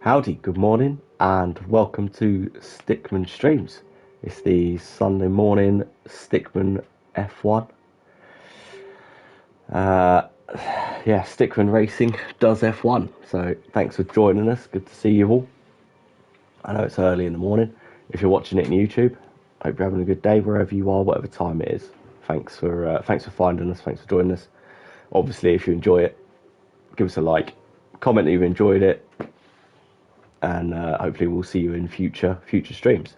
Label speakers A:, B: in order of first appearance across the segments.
A: Howdy, good morning, and welcome to Stickman Streams. It's the Sunday morning Stickman F1. Yeah, Stickman Racing does F1, so thanks for joining us. Good to see you all. I know it's early in the morning. If you're watching it on YouTube, I hope you're having a good day wherever you are, whatever time it is. Thanks for finding us. Thanks for joining us. Obviously, if you enjoy it, give us a like, comment that you've enjoyed it, and hopefully we'll see you in future streams.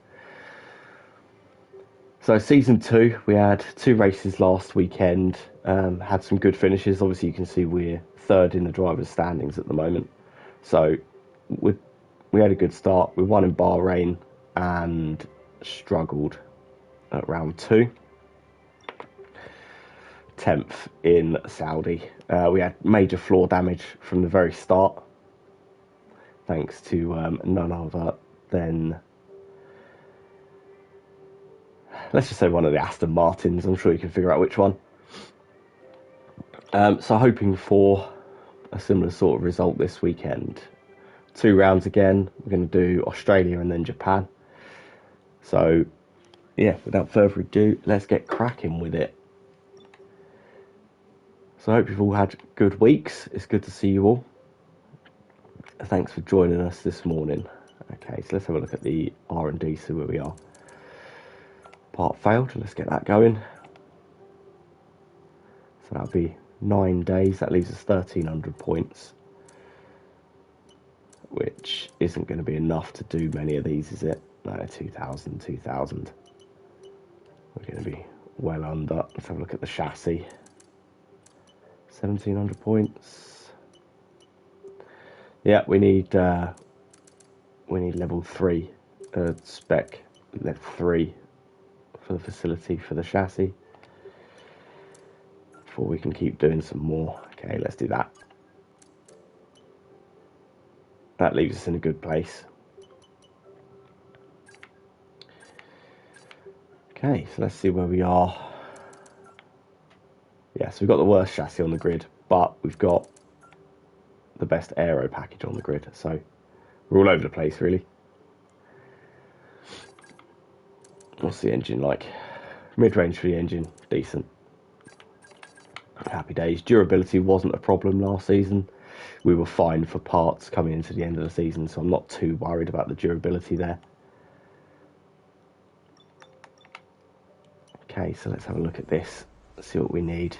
A: So season 2, we had 2 races last weekend, had some good finishes. Obviously you can see we're third in the drivers' standings at the moment. So we had a good start. We won in Bahrain and struggled at round 2. 10th in Saudi. We had major floor damage from the very start, thanks to none other than, let's just say, one of the Aston Martins. I'm sure you can figure out which one. So hoping for a similar sort of result this weekend. 2 rounds again. We're going to do Australia and then Japan. So yeah, without further ado, let's get cracking with it. So I hope you've all had good weeks. It's good to see you all. Thanks for joining us this morning. Okay, so let's have a look at the R&D, see where we are. Part failed, let's get that going. So that'll be 9 days, that leaves us 1,300 points, which isn't going to be enough to do many of these, is it? No, 2,000. We're going to be well under. Let's have a look at the chassis. 1,700 points. Yeah, we need level 3 spec, level 3 for the facility for the chassis before we can keep doing some more. Okay, let's do that. That leaves us in a good place. Okay, so let's see where we are. Yeah, so we've got the worst chassis on the grid, but we've got the best aero package on the grid, so we're all over the place really. What's the engine like? Mid-range for the engine, decent. Happy days. Durability wasn't a problem last season. We were fine for parts coming into the end of the season, so I'm not too worried about the durability there. Okay, so let's have a look at this, see what we need.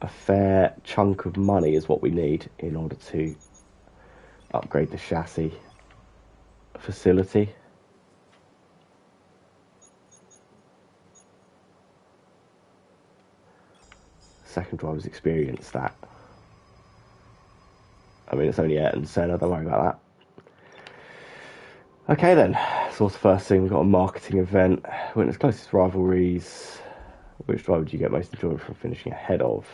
A: A fair chunk of money is what we need in order to upgrade the chassis facility. Second driver's experience, that. I mean, it's only Ayrton Senna, don't worry about that. Okay then, so what's the first thing? We've got a marketing event. Witness closest rivalries. Which driver do you get most enjoyment from finishing ahead of?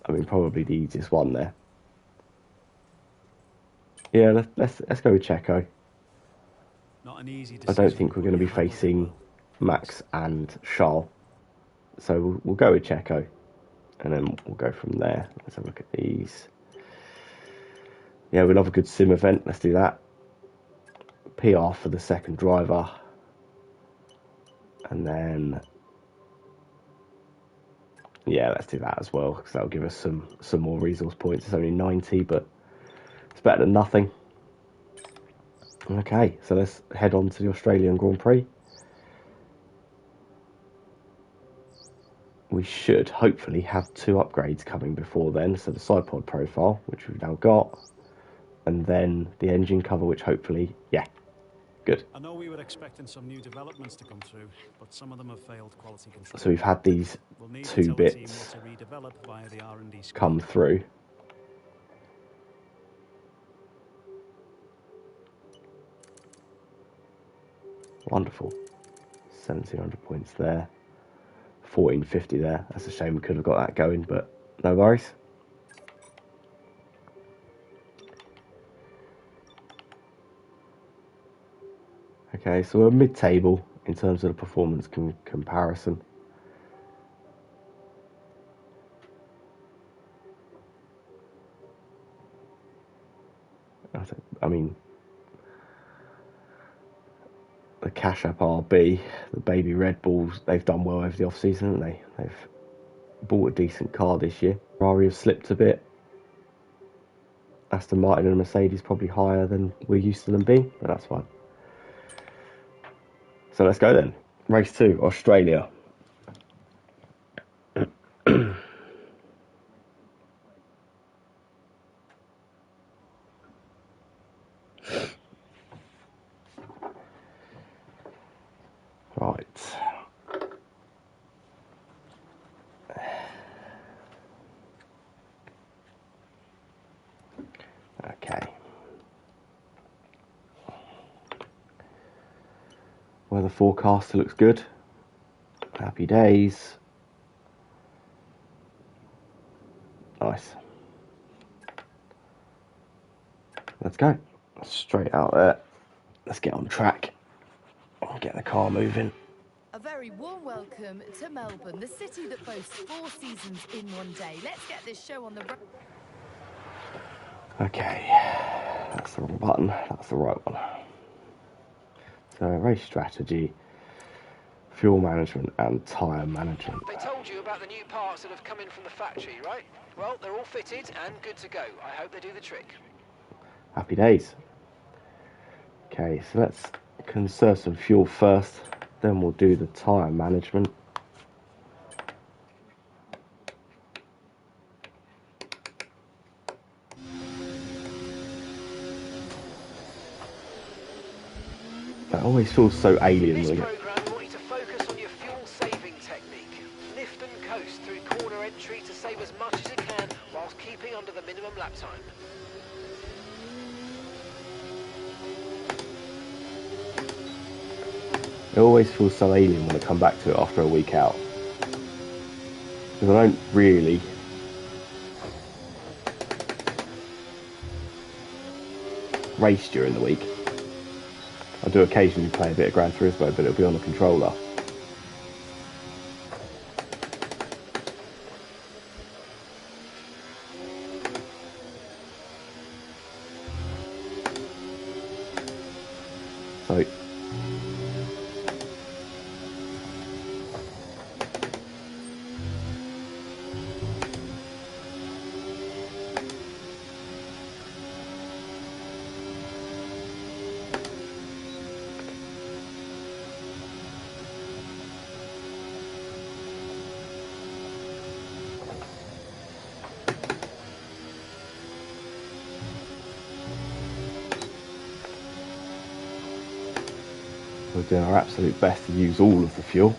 A: I mean, probably the easiest one there. Yeah, let's go with Checo.
B: Not an easy
A: I don't think we're going to be facing Max and Charles, so we'll go with Checo, and then we'll go from there. Let's have a look at these. Yeah, we love a good sim event. Let's do that. PR for the second driver, and then yeah, let's do that as well, because that'll give us some more resource points. It's only 90, but it's better than nothing. Okay, so let's head on to the Australian Grand Prix. We should hopefully have 2 upgrades coming before then. So the side pod profile, which we've now got, and then the engine cover, which hopefully, yeah, good.
B: I know we were expecting some new developments to come through, but some of them have failed quality control.
A: So we've had these 2 bits
B: via the R&D
A: come through. Wonderful. 1,700 points there. 1,450 there. That's a shame we could have got that going, but no worries. Okay, so we're mid-table in terms of the performance comparison. mean, the Cash App RB, the Baby Red Bulls, they've done well over the off-season, haven't they? They've bought a decent car this year. Ferrari have slipped a bit. Aston Martin and Mercedes probably higher than we're used to them being, but that's fine. So let's go then. Race 2, Australia. Right. Okay. Weather forecast looks good. Happy days. Nice. Let's go. Straight out there. Let's get on track. Get the car moving.
C: A very warm welcome to Melbourne, the city that boasts 4 seasons in one day. Let's get this show on the road.
A: Okay, that's the wrong button, that's the right one. So, race strategy, fuel management and tyre management.
D: They told you about the new parts that have come in from the factory, right? Well, they're all fitted and good to go. I hope they do the trick.
A: Happy days. Okay, so let's conserve some fuel first, then we'll do the tyre management. That always feels so alien.
D: In this programme, we want you to focus on your fuel-saving technique. Lift and coast through corner entry to save as much as you can whilst keeping under the minimum lap time.
A: It always feels so alien when I come back to it after a week out. Because I don't really race during the week. I do occasionally play a bit of Gran Turismo, but it'll be on the controller. So we're doing our absolute best to use all of the fuel.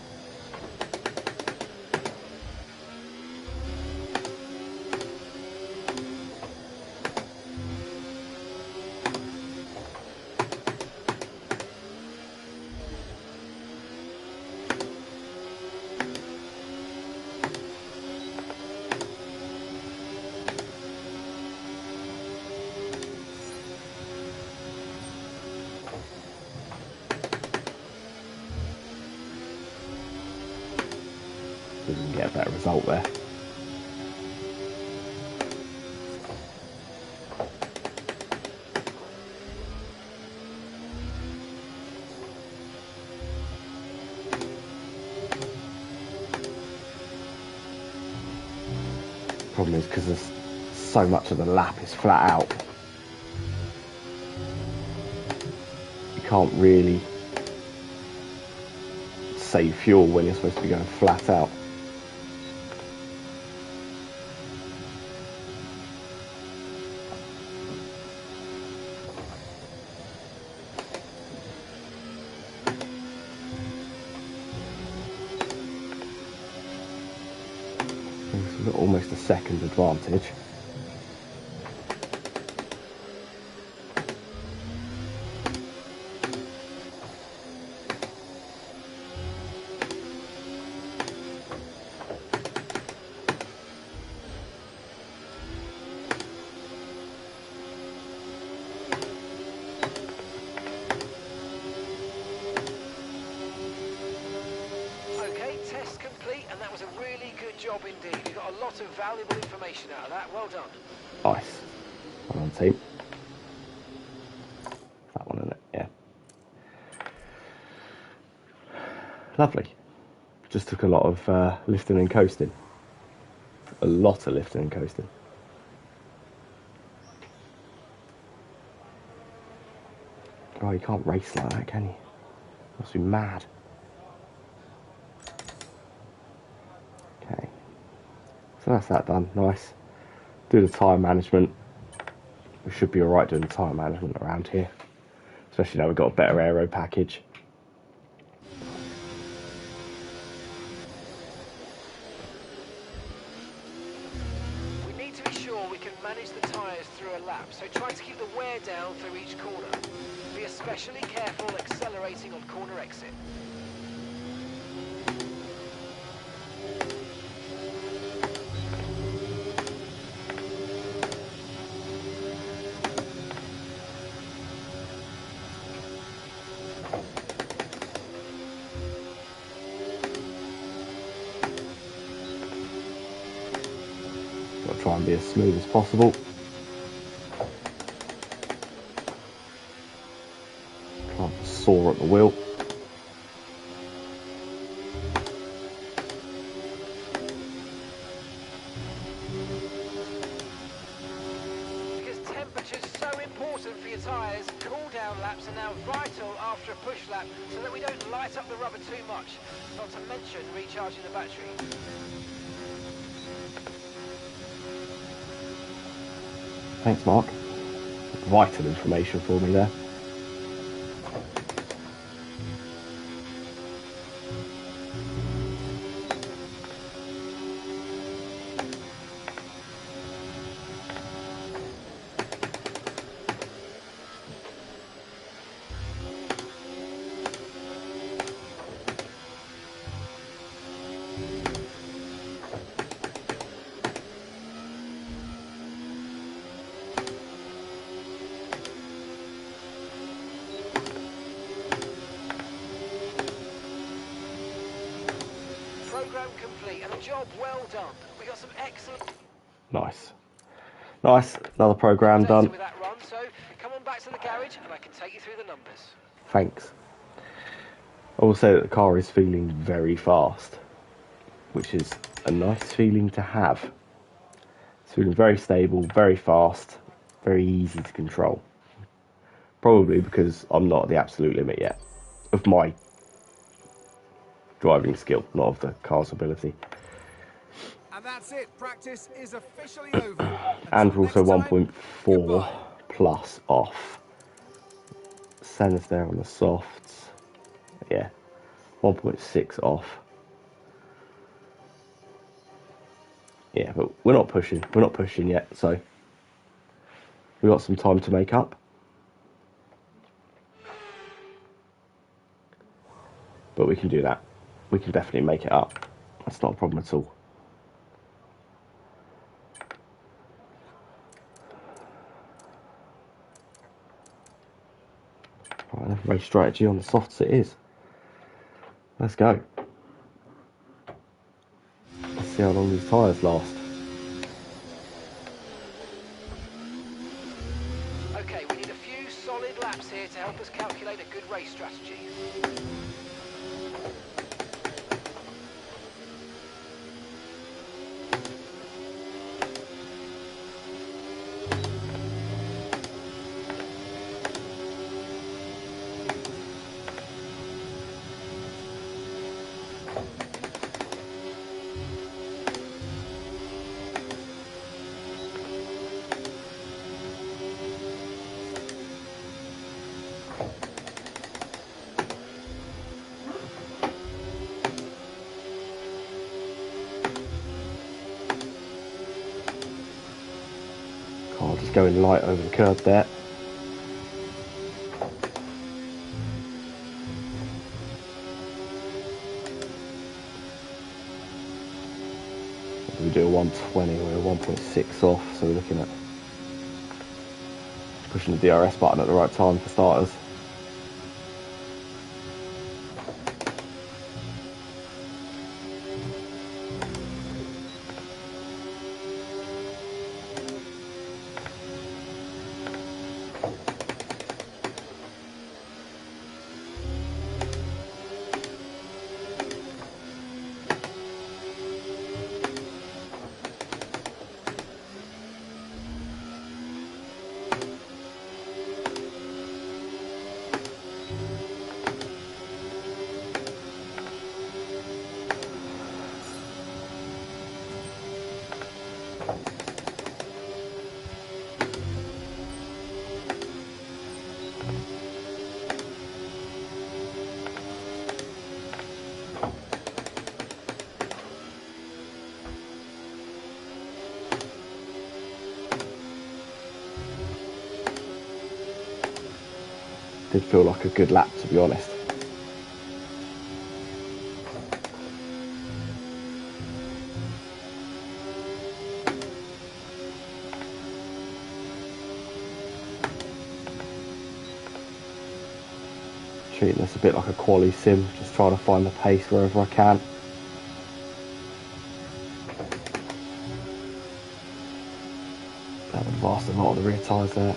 A: We can get a better result there. Problem is because there's so much of the lap is flat out. You can't really save fuel when you're supposed to be going flat out. It's almost a second advantage.
D: Okay, test complete, and that was a really good job indeed. You got a lot of valuable information out of that. Well done.
A: Nice. Well done, team. Lovely. Just took a lot of lifting and coasting. A lot of lifting and coasting. Oh, you can't race like that, can you? Must be mad. Okay. So that's that done. Nice. Do the tyre management. We should be alright doing the tyre management around here. Especially now we've got a better aero package.
D: We need to be sure we can manage the tyres through a lap, so try to keep the wear down through each corner. Be especially careful accelerating on corner exit.
A: Got to try and be as smooth as possible. Try and soar at the wheel.
D: Because temperature's so important for your tyres, cool down laps are now vital after a push lap so that we don't light up the rubber too much. Not to mention recharging the battery.
A: Thanks, Mark. Vital information for me there.
D: Program complete and a job well done. We got some excellent
A: Nice. Nice. Another program
D: data
A: done.
D: with that run, so come on back to the garage and I can take you through the numbers.
A: Thanks. I will say that the car is feeling very fast, which is a nice feeling to have. It's feeling very stable, very fast, very easy to control. Probably because I'm not at the absolute limit yet of my driving skill, not of the car's ability.
E: And that's it. Practice is officially over.
A: And
E: Until
A: we're also
E: next time,
A: 1.4
E: goodbye.
A: plus off. Senna's there on the softs. Yeah, 1.6 off. Yeah, but we're not pushing. We're not pushing yet, so we've got some time to make up. But we can do that. We can definitely make it up. That's not a problem at all. Right, enough race strategy on the softs it is. Let's go. Let's see how long these tyres last.
D: Okay, we need a few solid laps here to help us calculate a good race strategy.
A: Car just going light over the curb there. We do a 120, we're a 1.6 off, so we're looking at pushing the DRS button at the right time for starters. Did feel like a good lap, to be honest. Treating this a bit like a quali sim, just trying to find the pace wherever I can. That would vast a lot of the rear tyres there.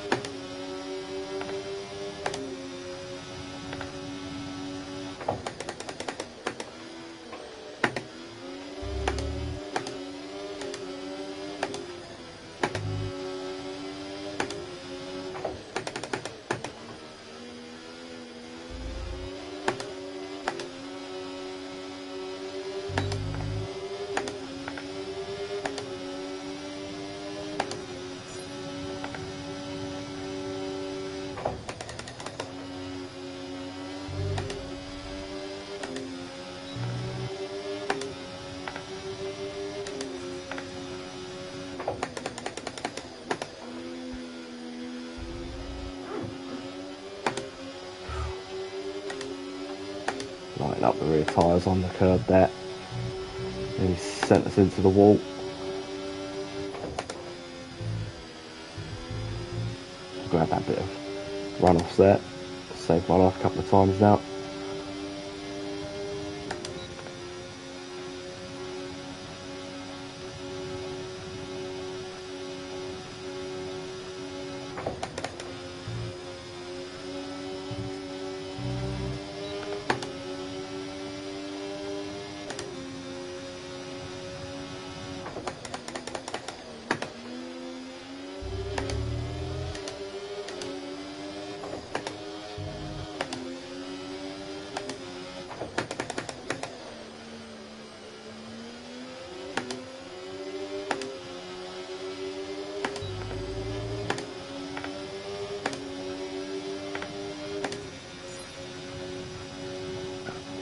A: Lighting up the rear tyres on the curb there. And he sent us into the wall. Glad that bit of runoffs there. Saved my life a couple of times now.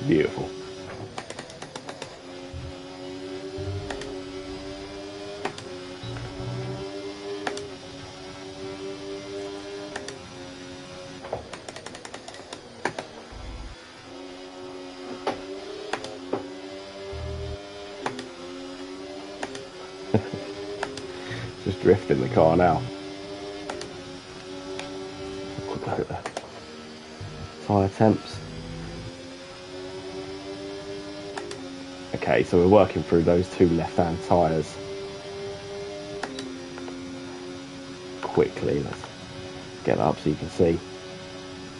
A: Beautiful. Just drifting the car now. Quick look at the tyre temps. Okay, so we're working through those two left-hand tyres quickly. Let's get that up so you can see.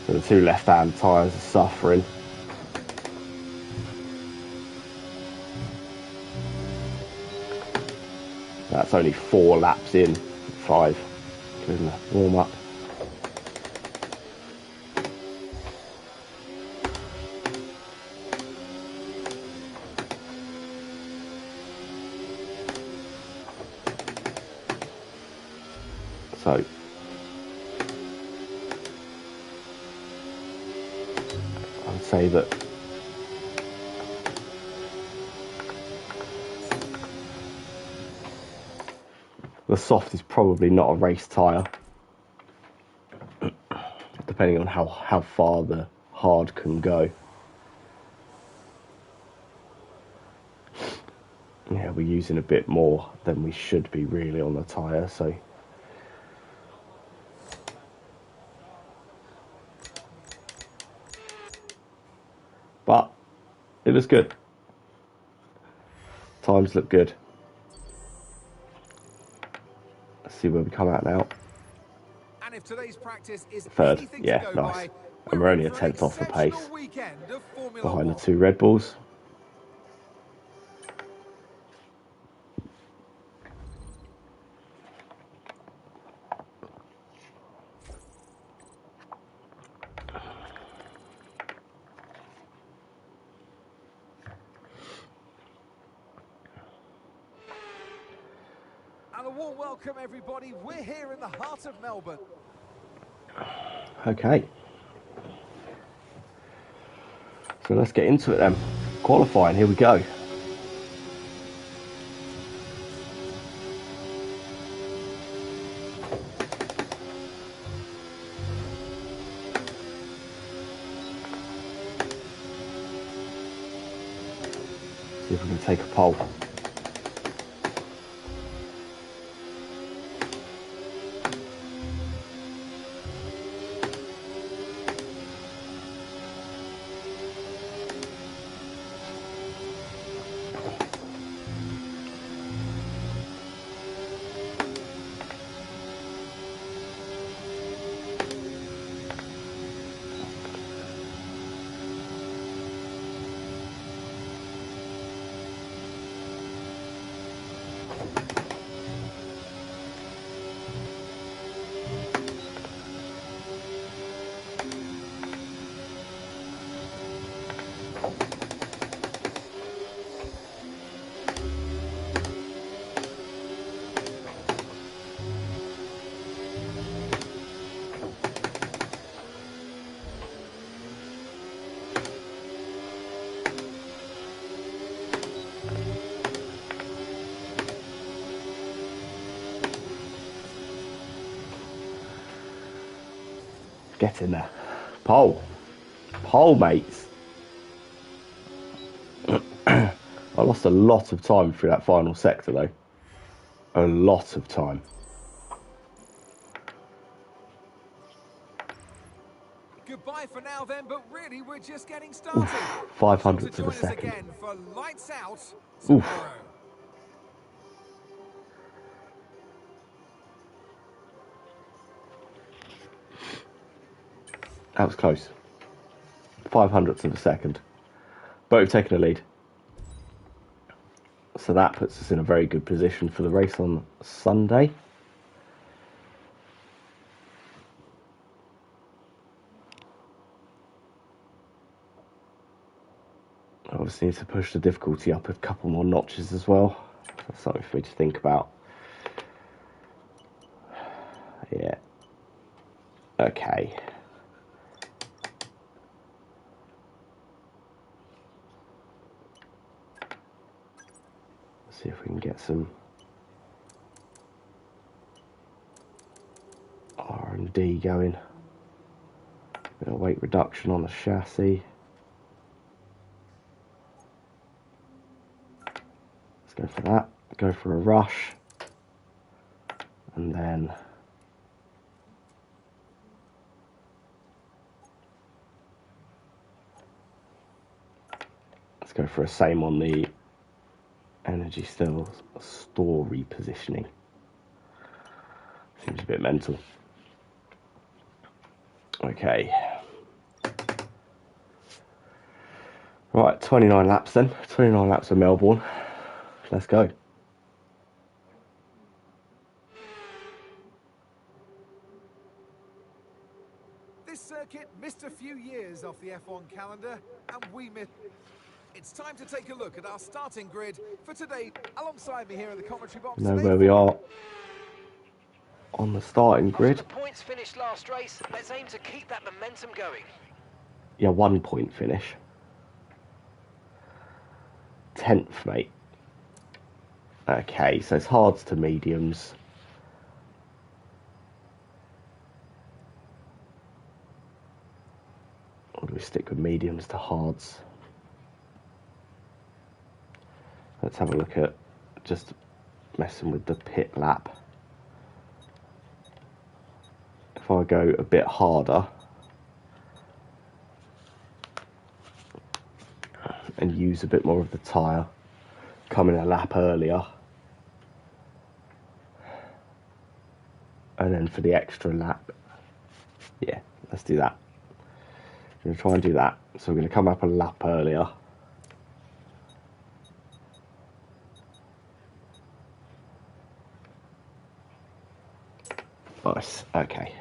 A: So the two left-hand tyres are suffering. That's only 4 laps in, 5, including the warm-up. So I would say that the soft is probably not a race tyre, depending on how far the hard can go. Yeah, we're using a bit more than we should be really on the tyre, so but it was good. Times look good. Let's see where we come out now.
E: And if today's practice is
A: Third,
E: anything
A: yeah,
E: to go
A: nice.
E: by,
A: And we're only a tenth off the pace behind the 2 Red Bulls.
E: And a warm welcome, everybody. We're here in the heart of Melbourne.
A: Okay. So let's get into it then. Qualifying, here we go. See if we can take a pole. Get in there. Pole. Pole, mates. I lost a lot of time through that final sector, though. A lot of time.
E: Goodbye for now then, but really we're just getting started.
A: 500th of a second.
E: Again for Lights Out
A: Oof.
E: tomorrow.
A: That was close. 500ths of a second. But we've taken a lead. So that puts us in a very good position for the race on Sunday. Obviously need to push the difficulty up a couple more notches as well. That's something for me to think about. Yeah. Okay. Let's see if we can get some R&D going. Bit of weight reduction on the chassis. Let's go for that. Go for a rush. And then let's go for a same on the energy still store repositioning. Seems a bit mental. Okay. Right, 29 laps then. 29 laps of Melbourne. Let's go.
E: This circuit missed a few years off the F1 calendar, and we missed. It's time to take a look at our starting grid for today. Alongside me here in the commentary box.
A: Know where we are on the starting grid.
D: After the points finished last race, let's aim to keep that momentum going.
A: Yeah, 1 point finish. 10th, mate. Okay, so it's hards to mediums. Or do we stick with mediums to hards? Let's have a look at just messing with the pit lap. If I go a bit harder and use a bit more of the tyre, come in a lap earlier, and then for the extra lap, yeah, let's do that. We're going to try and do that. So we're going to come up a lap earlier. Nice, okay.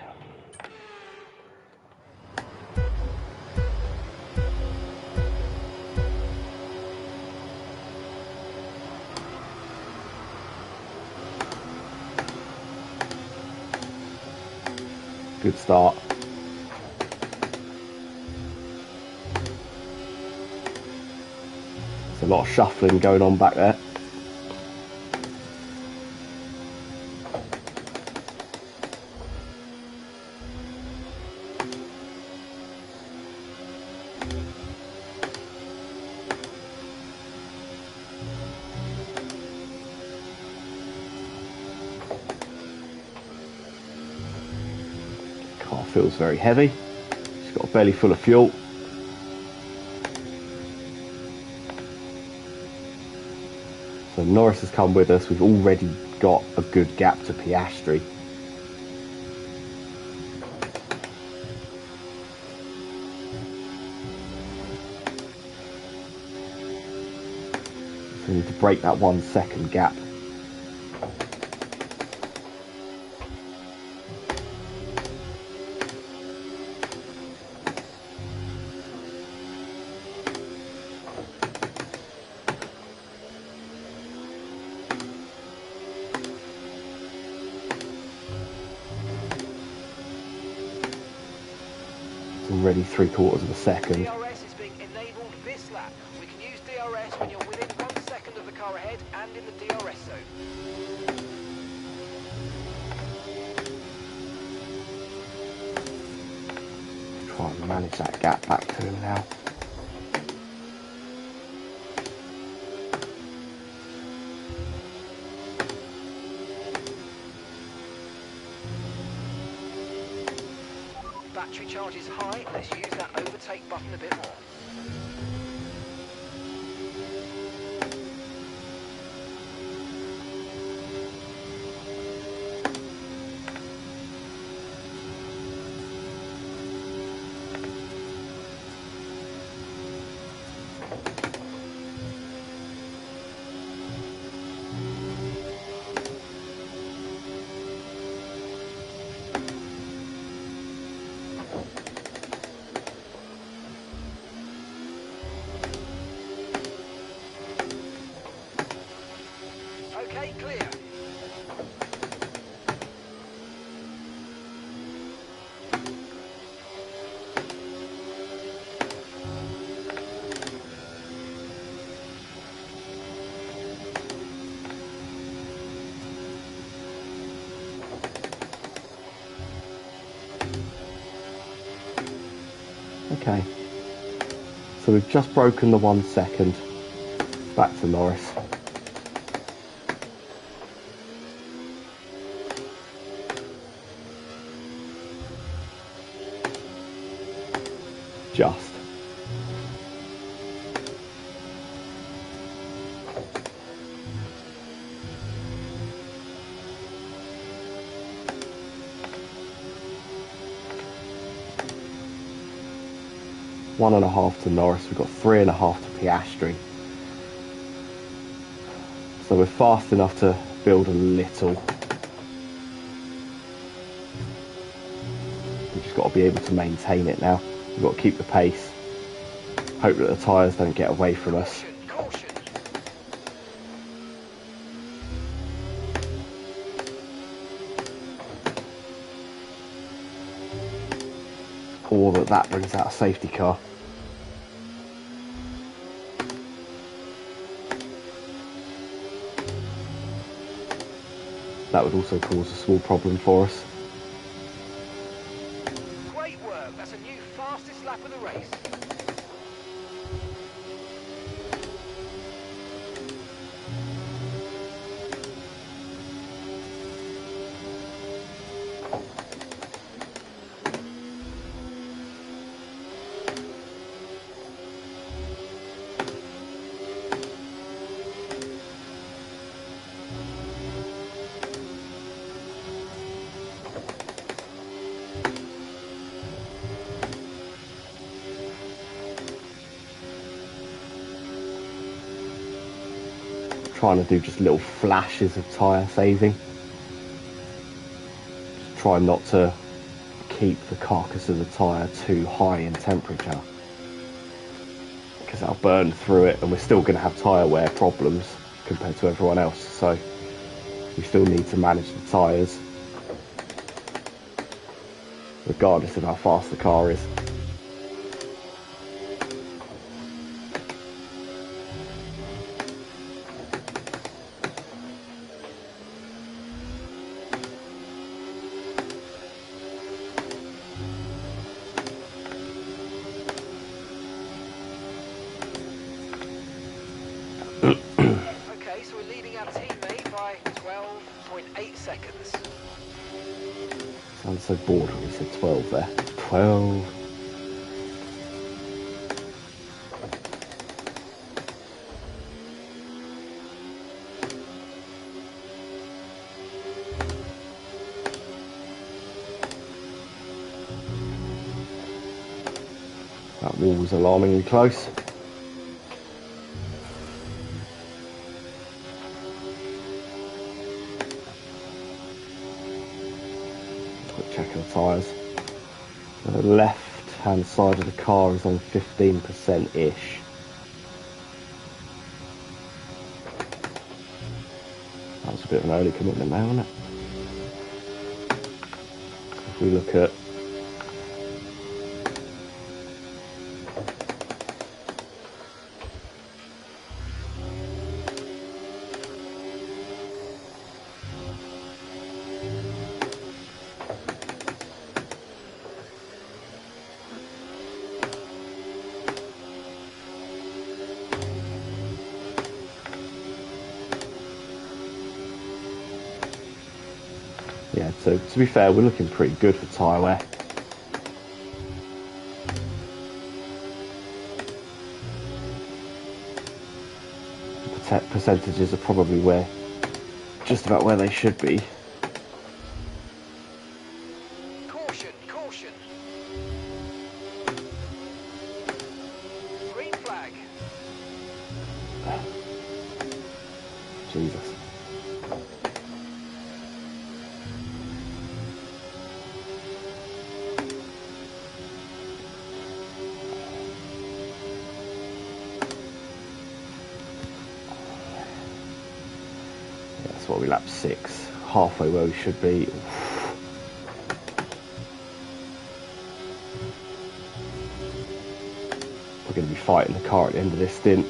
A: Good start. There's a lot of shuffling going on back there. feels very heavy. She's got a belly full of fuel. So Norris has come with us. We've already got a good gap to Piastri. So we need to break that 1 second gap. Already 3/4 of a second.
D: DRS is being enabled this lap. We can use DRS when you're within 1 second of the car ahead and in the DRS zone.
A: Try and manage that gap back to him now.
D: Battery charge is high. Let's use that overtake button a bit more. Okay, clear.
A: Okay. So we've just broken the 1 second. Back to Norris. Just. One and a half to Norris. We've got 3.5 to Piastri. So we're fast enough to build a little. We've just got to be able to maintain it now. We've got to keep the pace. Hope that the tyres don't get away from us.
D: Caution.
A: Or that brings out a safety car. That would also cause a small problem for us.
D: Great work. That's a new fastest lap of the race.
A: Trying to do just little flashes of tyre saving. Just try not to keep the carcass of the tyre too high in temperature, because that'll burn through it and we're still going to have tyre wear problems compared to everyone else. So we still need to manage the tyres regardless of how fast the car is.
D: Okay, so we're leading our teammate by 12.8 seconds.
A: So I'm so bored when we said 12 there. 12. That wall was alarmingly close. Quick check of the tyres. The left hand side of the car is on 15%-ish. That was a bit of an early commitment now, wasn't it? If we look at yeah, so to be fair, we're looking pretty good for tyre wear. Percentages are probably just about where they should be.
D: Caution, caution. Green flag.
A: Jesus. Yeah, that's what we lap 6. Halfway where we should be. We're going to be fighting the car at the end of this stint.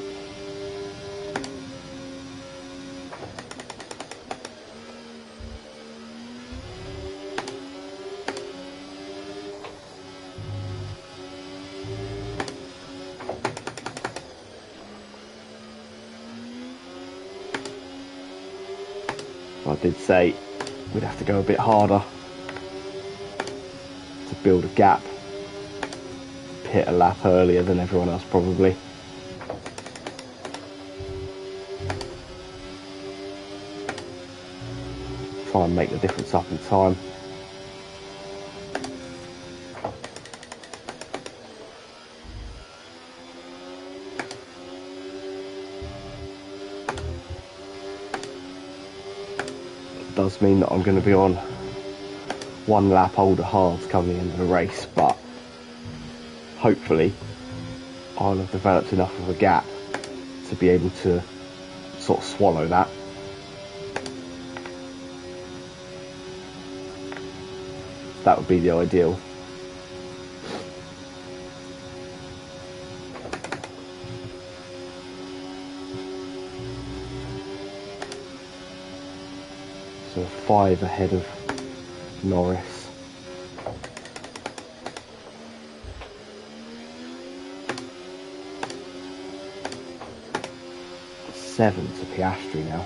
A: I did say we'd have to go a bit harder to build a gap. Hit a lap earlier than everyone else probably. Try and make the difference up in time. It does mean that I'm going to be on 1 lap older hards coming into the race, but hopefully I'll have developed enough of a gap to be able to sort of swallow that. That would be the ideal. So 5 ahead of Norris. 7 to Piastri now.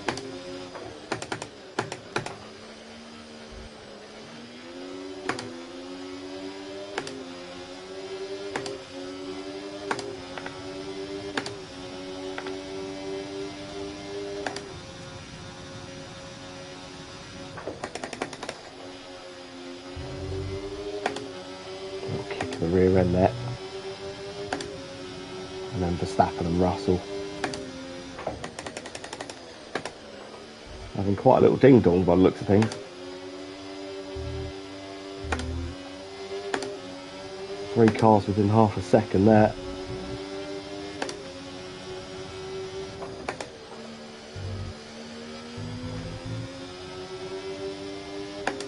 A: Little kick to the rear end there. And then Verstappen and Russell. Having quite a little ding dong by the looks of things. Three cars within half a second there.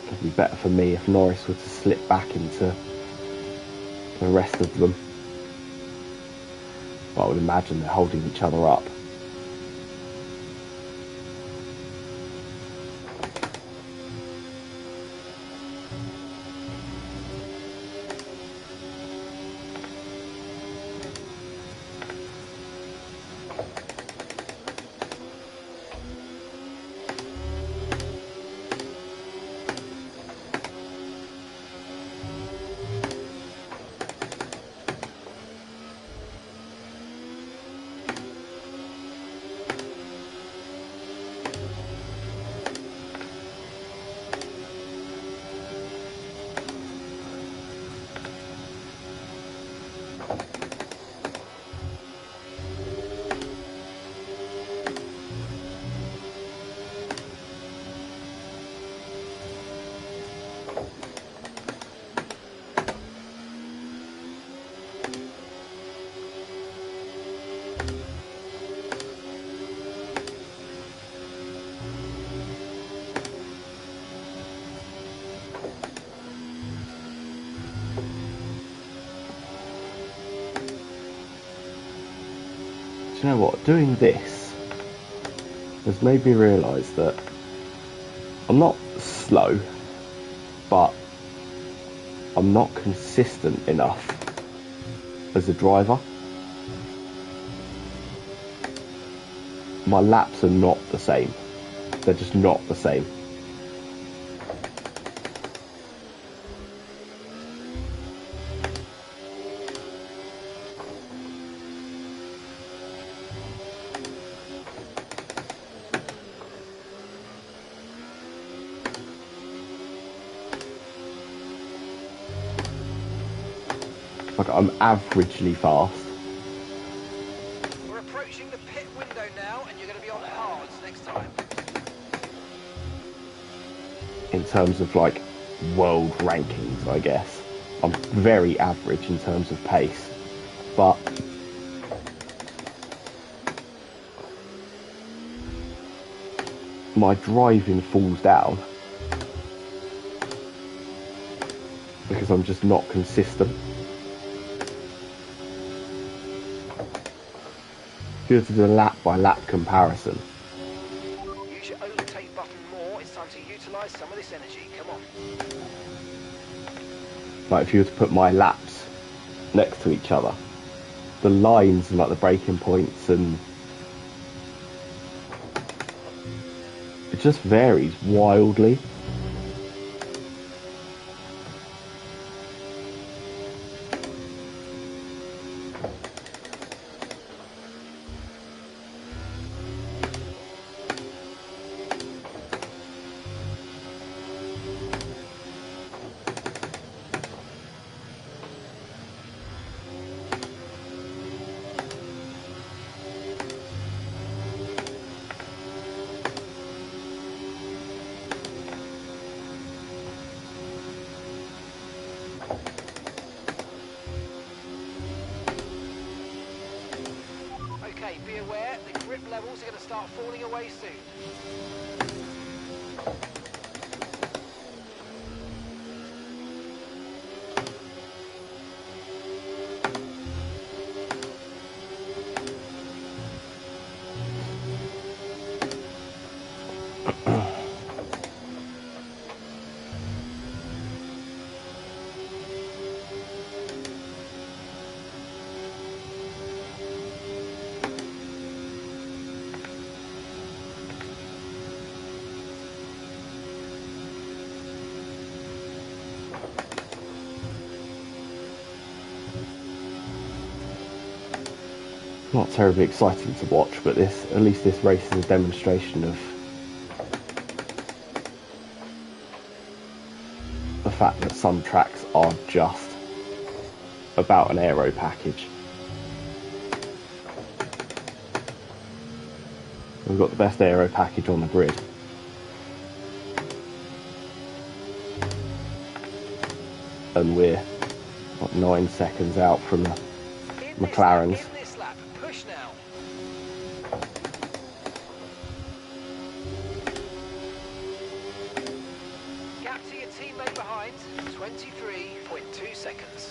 A: It'd be better for me if Norris were to slip back into the rest of them. But I would imagine they're holding each other up. you know what? Doing this has made me realise that I'm not slow, but I'm not consistent enough as a driver. My laps are not the same. They're just not the same. Like, I'm averagely fast.
D: We're approaching the pit window now, and you're going to be on hards next time.
A: In terms of like world rankings, I guess I'm very average in terms of pace, but my driving falls down because I'm just not consistent. If you were to do a lap by lap comparison,
D: Use your overtake button more. It's time to utilise some of this energy. Come on.
A: like if you were to put my laps next to each other, the lines and like the braking points, and it just varies wildly.
D: Okay, be aware, the grip levels are going to start falling away soon.
A: Not terribly exciting to watch, but this, at least this race is a demonstration of the fact that some tracks are just about an aero package. We've got the best aero package on the grid. And we're what, 9 seconds out from the McLarens.
D: In this lap, push now. Gap to your teammate behind, 23.2 seconds.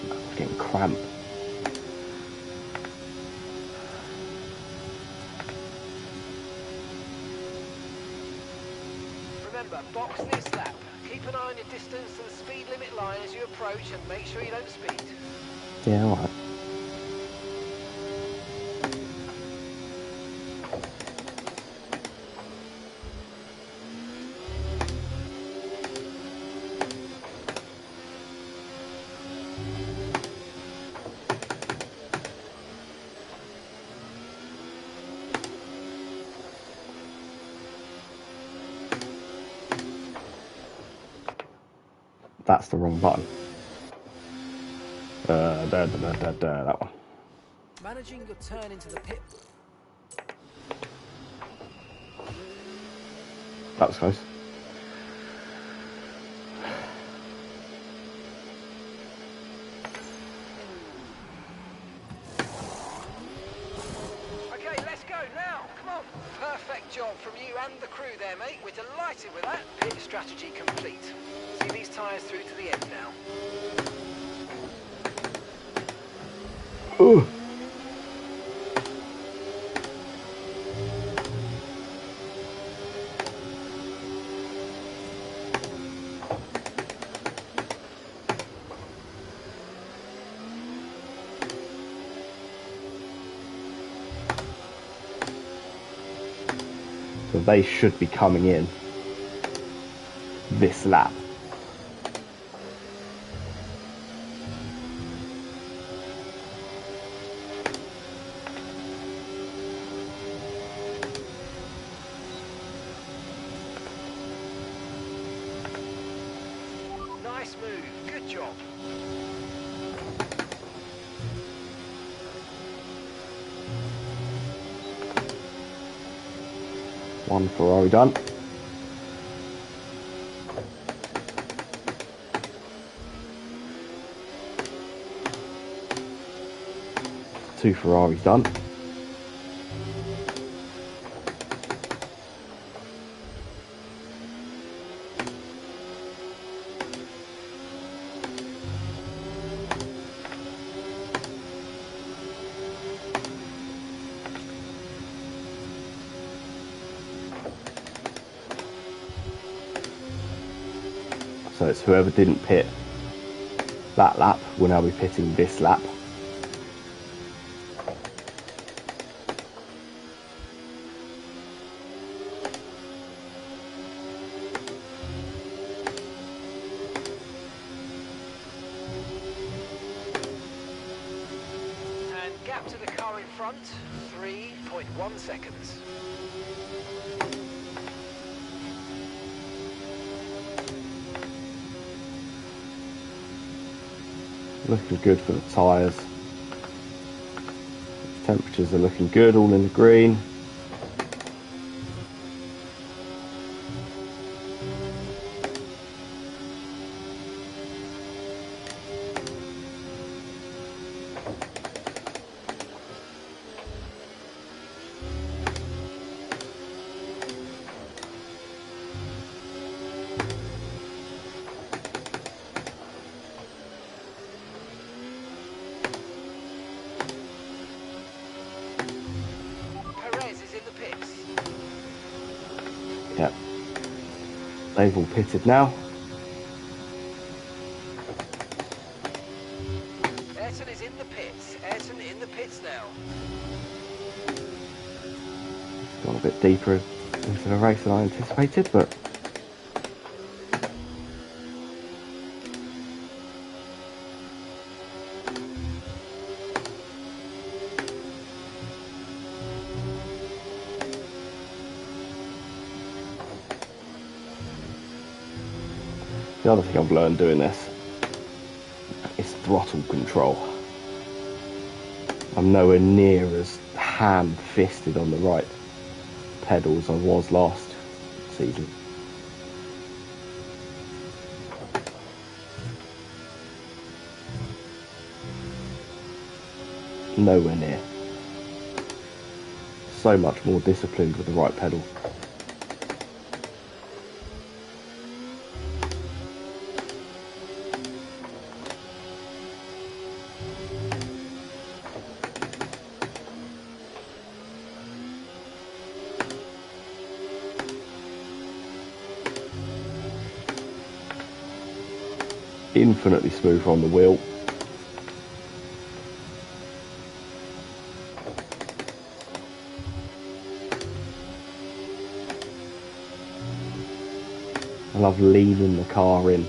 A: I'm getting cramp.
D: Remember, box this lap. Keep an eye on your distance to the speed limit line as you approach and make sure you don't speed.
A: Yeah, alright. That's the wrong button. That one.
D: Managing your turn into the pit.
A: That was close.
D: and the crew there, mate. We're delighted with that. Pit strategy complete. See these tyres through to the end now.
A: Ooh. So they should be coming in this lap.
D: Nice move. Good job.
A: One Ferrari done. Two Ferraris done. So it's whoever didn't pit that lap will now be pitting this lap.
D: And gap to the car in front, 3.1 seconds.
A: Looking good for the tyres. Temperatures are looking good, all in the green.
D: Perez is in the pits.
A: Yep. They've all pitted now.
D: Ayrton is in the pits. Ayrton in the pits now.
A: Gone a bit deeper into the race than I anticipated, but the other thing I've learned doing this is throttle control. I'm nowhere near as ham-fisted on the right pedal as I was last season. Nowhere near. So much more disciplined with the right pedal. Infinitely smoother on the wheel. I love leaning the car in.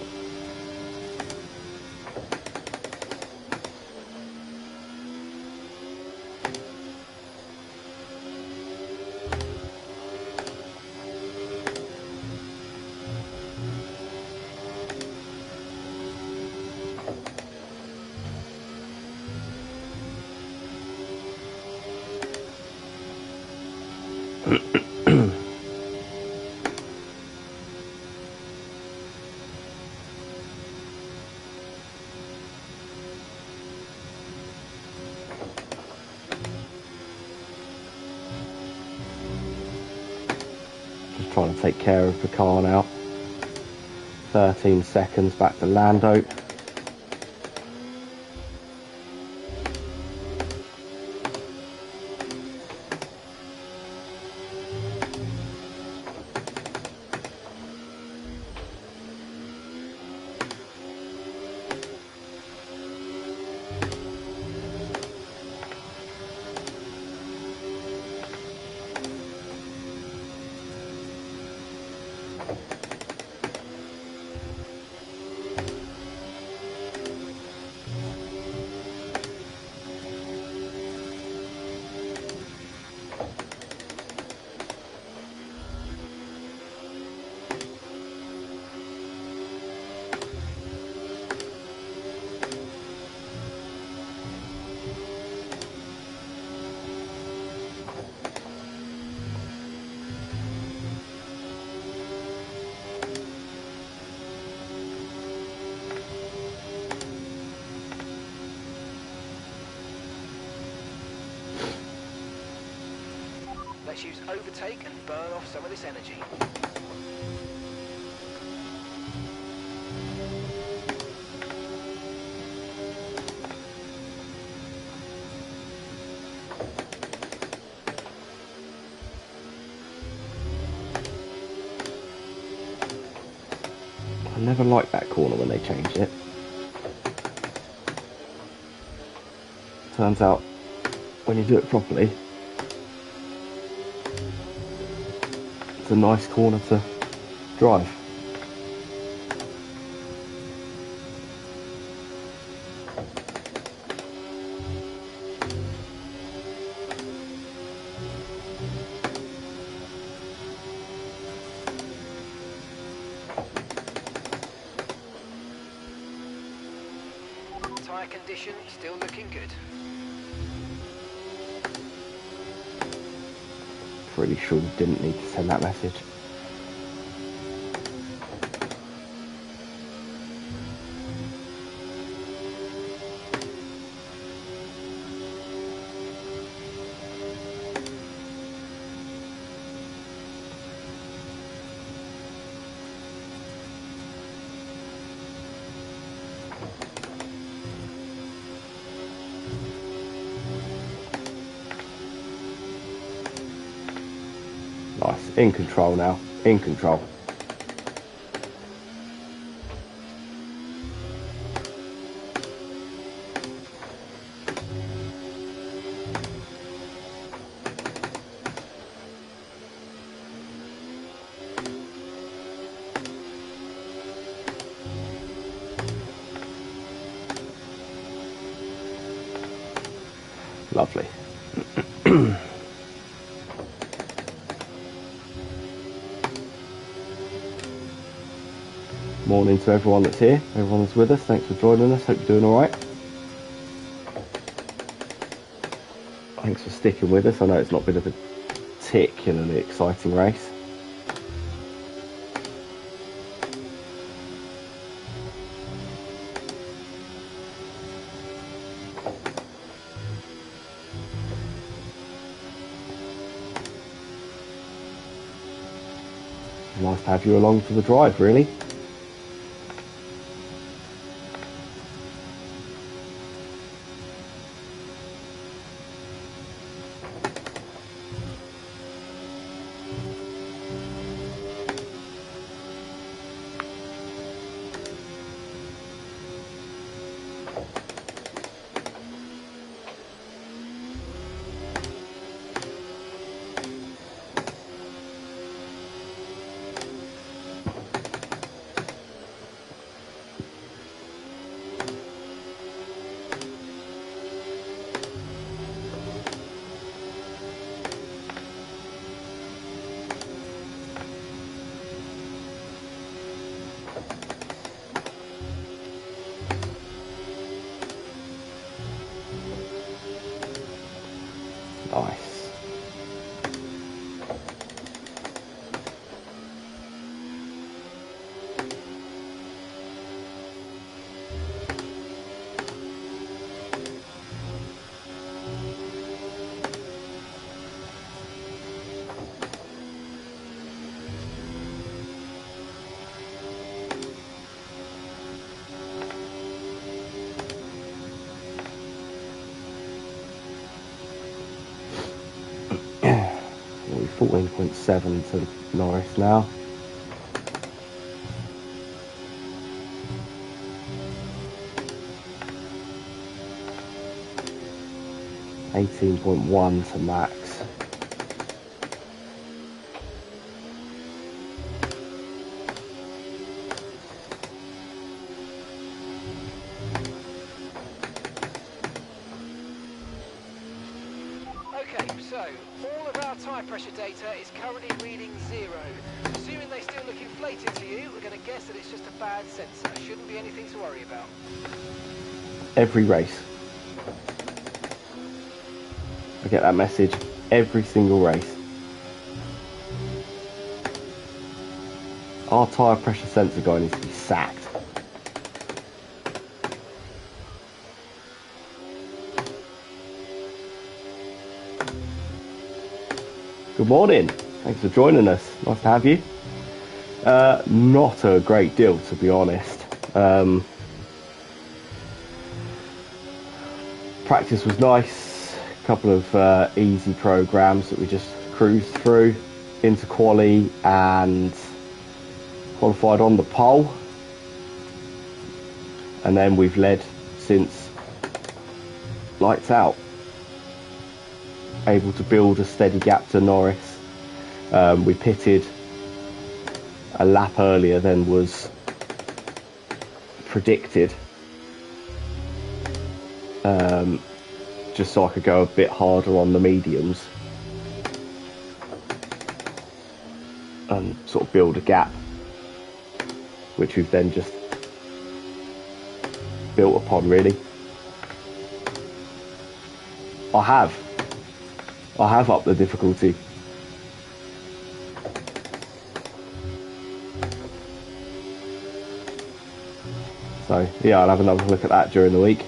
A: trying to take care of the car now. 13 seconds back to Lando.
D: Let's use overtake and burn off some of this energy.
A: I never liked that corner when they changed it. Turns out, when you do it properly, it's a nice corner to drive.
D: Tyre condition still looking good.
A: Pretty sure you didn't need to send that message. Nice, in control now, in control. Lovely. Morning to everyone that's here, everyone that's with us. Thanks for joining us. Hope you're doing all right. Thanks for sticking with us. I know it's not been a particularly exciting race. Nice to have you along for the drive, really. Nice. 14.7 to Norris now. $18.1 to Max.
D: Okay, so all of our tyre pressure data is currently reading 0. Assuming they still look inflated to you, we're going to guess that it's just a bad sensor. Shouldn't be anything to worry about.
A: Every race. I get that message every single race. Our tyre pressure sensor guy needs to be sacked. Good morning. Thanks for joining us. Nice to have you. Not a great deal, to be honest. Practice was nice. A couple of easy programs that we just cruised through into quali and qualified on the pole. And then we've led since lights out. Able to build a steady gap to Norris. We pitted a lap earlier than was predicted, just so I could go a bit harder on the mediums and sort of build a gap, which we've then just built upon, really. I have upped the difficulty. So yeah, I'll have another look at that during the week.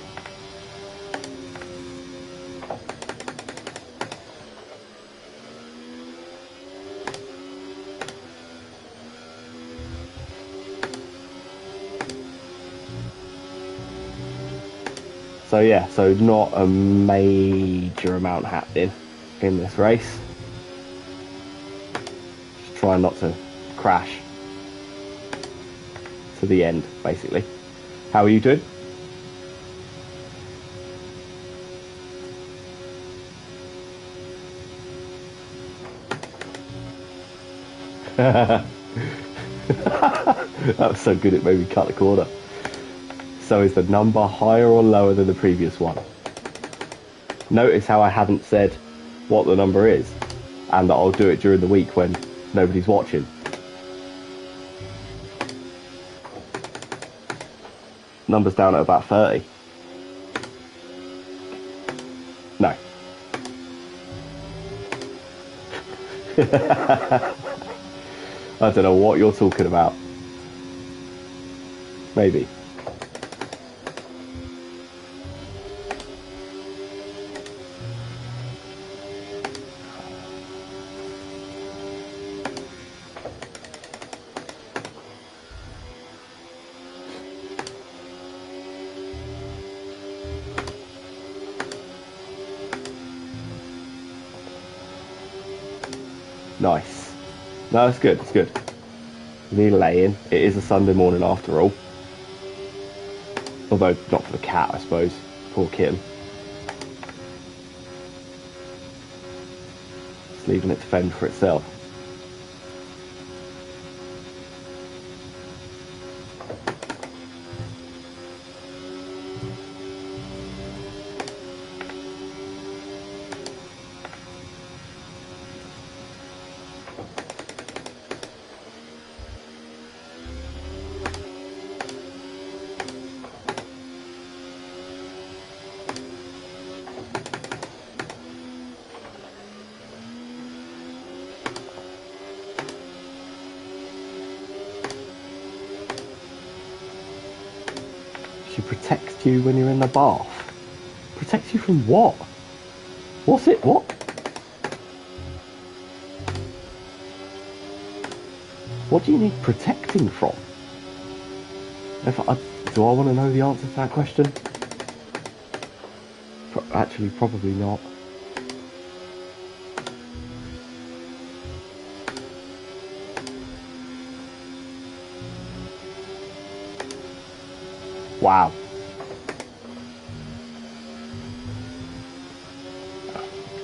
A: So yeah, so not a major amount happening in this race. Just trying not to crash to the end, basically. How are you doing? That was so good it made me cut the corner. So is the number higher or lower than the previous one? Notice how I haven't said what the number is, and that I'll do it during the week when nobody's watching. Number's down at about 30. No. I don't know what you're talking about. Maybe. Nice. No, it's good, it's good. You need a lay-in. It is a Sunday morning after all. Although, not for the cat, I suppose. Poor kitten. Just leaving it to fend for itself. She protects you when you're in the bath. Protects you from what? What's it? What? What do you need protecting from? Do I want to know the answer to that question? Actually, probably not. Wow.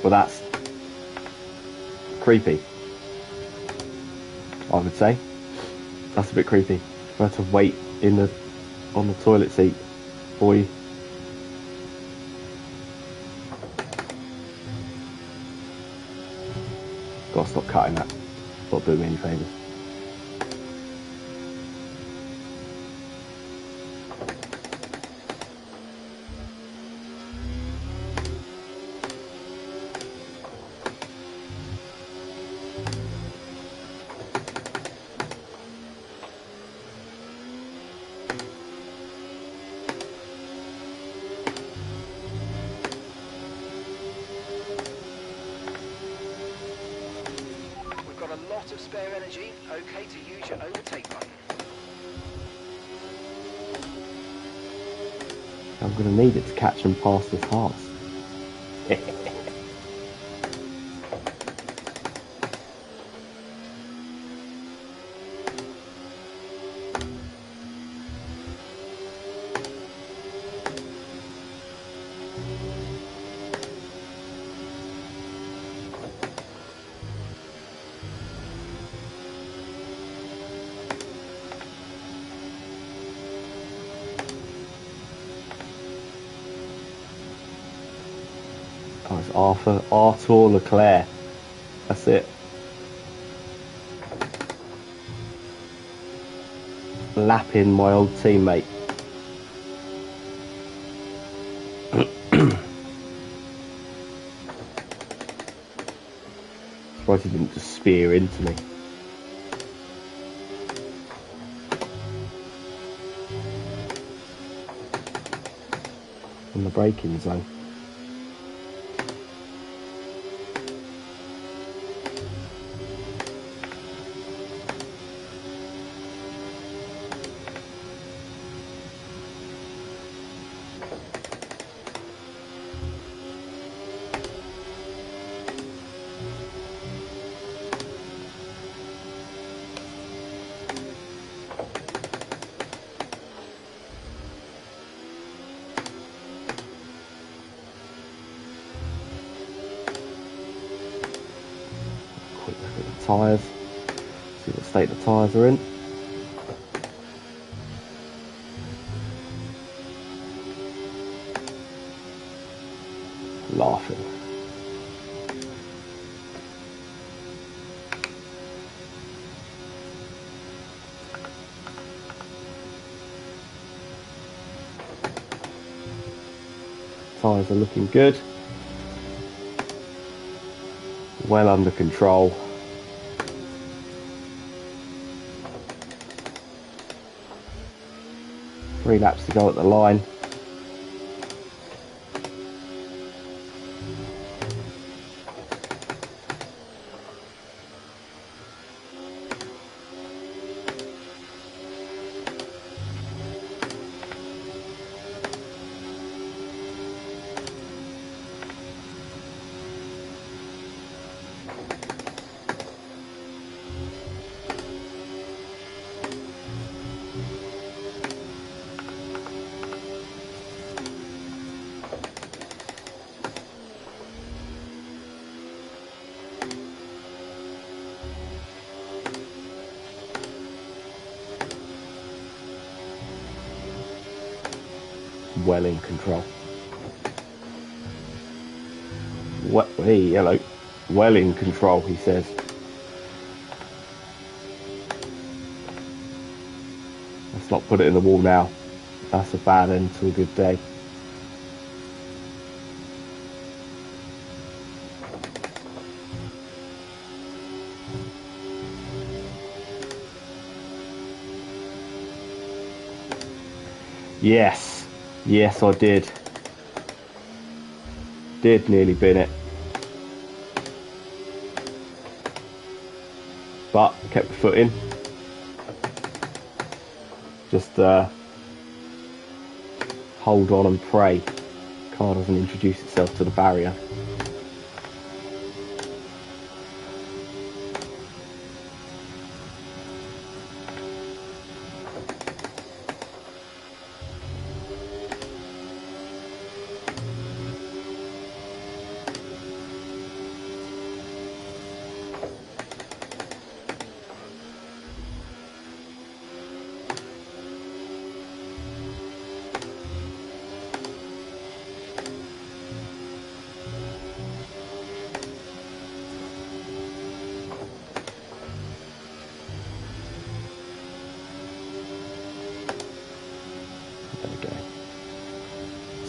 A: Well, that's creepy, I would say. That's a bit creepy. If I had to wait on the toilet seat for you. Gotta stop cutting that. Not doing me any favours.
D: We've got a lot of spare energy. Okay to use your overtake button.
A: I'm gonna need it to catch and pass this Haas. Oh, it's Arthur Leclerc. That's it. Lapping my old teammate. Surprised he didn't just spear into me. In the braking zone. Quick look at the tyres. See what state the tyres are in. Laughing. Tyres are looking good. Well under control. Three laps to go at the line. Well in control. Hey, hello. Well in control, he says. Let's not put it in the wall now. That's a bad end to a good day. Yes. Yes, I did. Did nearly bin it. But kept the foot in. Just hold on and pray car doesn't introduce itself to the barrier.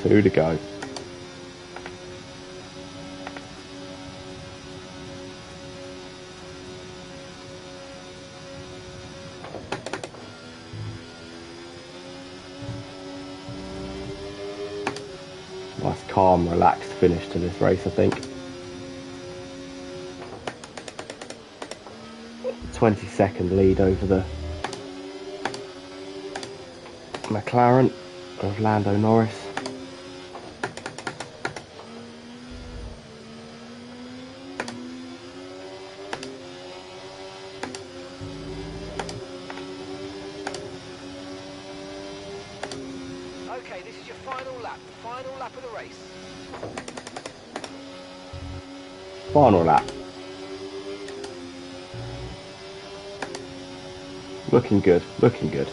A: 2 to go. Nice, calm, relaxed finish to this race, I think. 20-second lead over the McLaren of Lando Norris.
D: Okay, this is your final lap of the race.
A: Final lap. Looking good, looking good.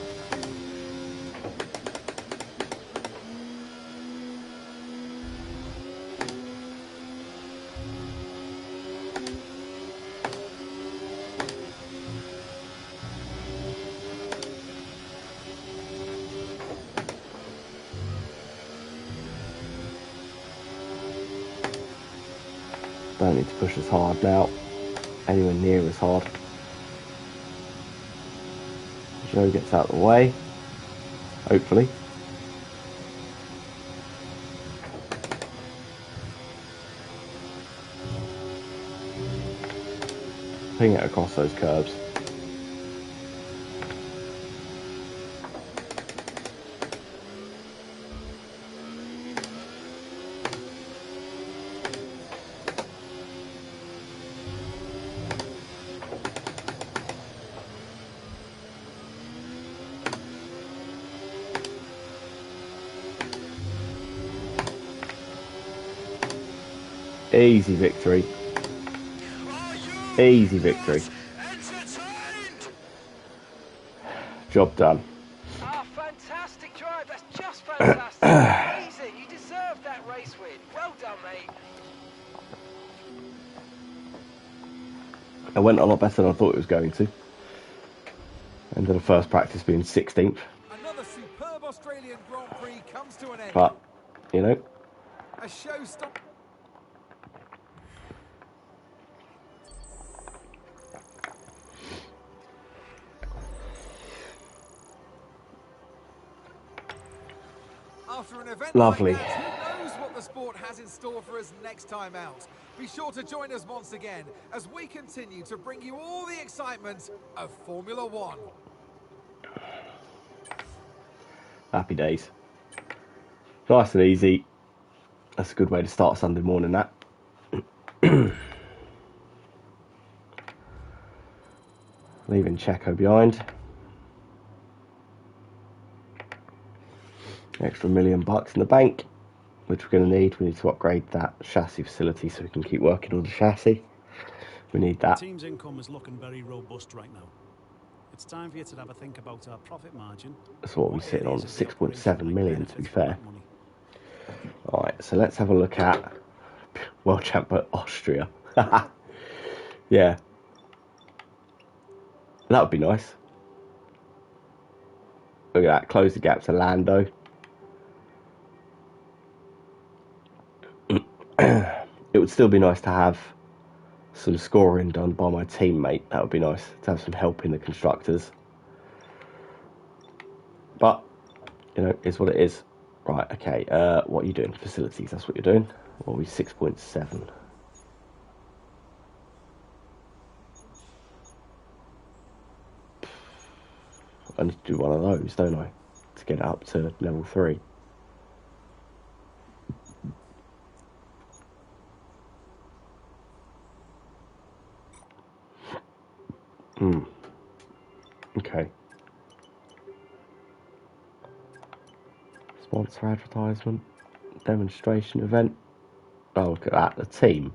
A: Don't need to push as hard now, anywhere near as hard. Joe gets out of the way, hopefully. Ping it across those curbs. Easy victory. Easy victory. Job done.
D: Ah, fantastic drive. That's just fantastic. Amazing. You deserved that race win. Well done, mate.
A: It went a lot better than I thought it was going to. Ended the first practice being 16th.
E: Another superb Australian Grand Prix comes to an end.
A: But, you know,
E: A showstopper. After an event
A: Lovely.
E: like that, who knows what the sport has in store for us next time out? Be sure to join us once again as we continue to bring you all the excitement of Formula One.
A: happy days. Nice and easy. That's a good way to start Sunday morning, that. Leaving Checo behind. Extra $1 million in the bank, which we're going to need. We need to upgrade that chassis facility so we can keep working on the chassis. We need
B: The
A: that.
B: team's income is looking very robust right now. It's time for you to have a think about our profit margin.
A: That's what we're sitting on,
B: areas of the
A: 6.7
B: operation
A: million
B: might
A: to be
B: benefit from
A: fair.
B: that money.
A: Alright, so let's have a look at World Champ at Austria. Yeah. That would be nice. Look at that, close the gap to Lando. It would still be nice to have some scoring done by my teammate. That would be nice to have some help in the constructors. But, you know, it's what it is. Right, okay, what are you doing? Facilities, that's what you're doing. What are we, 6.7? I need to do one of those, don't I? To get it up to level 3. Okay. Sponsor advertisement. Demonstration event. Oh, look at that. The team.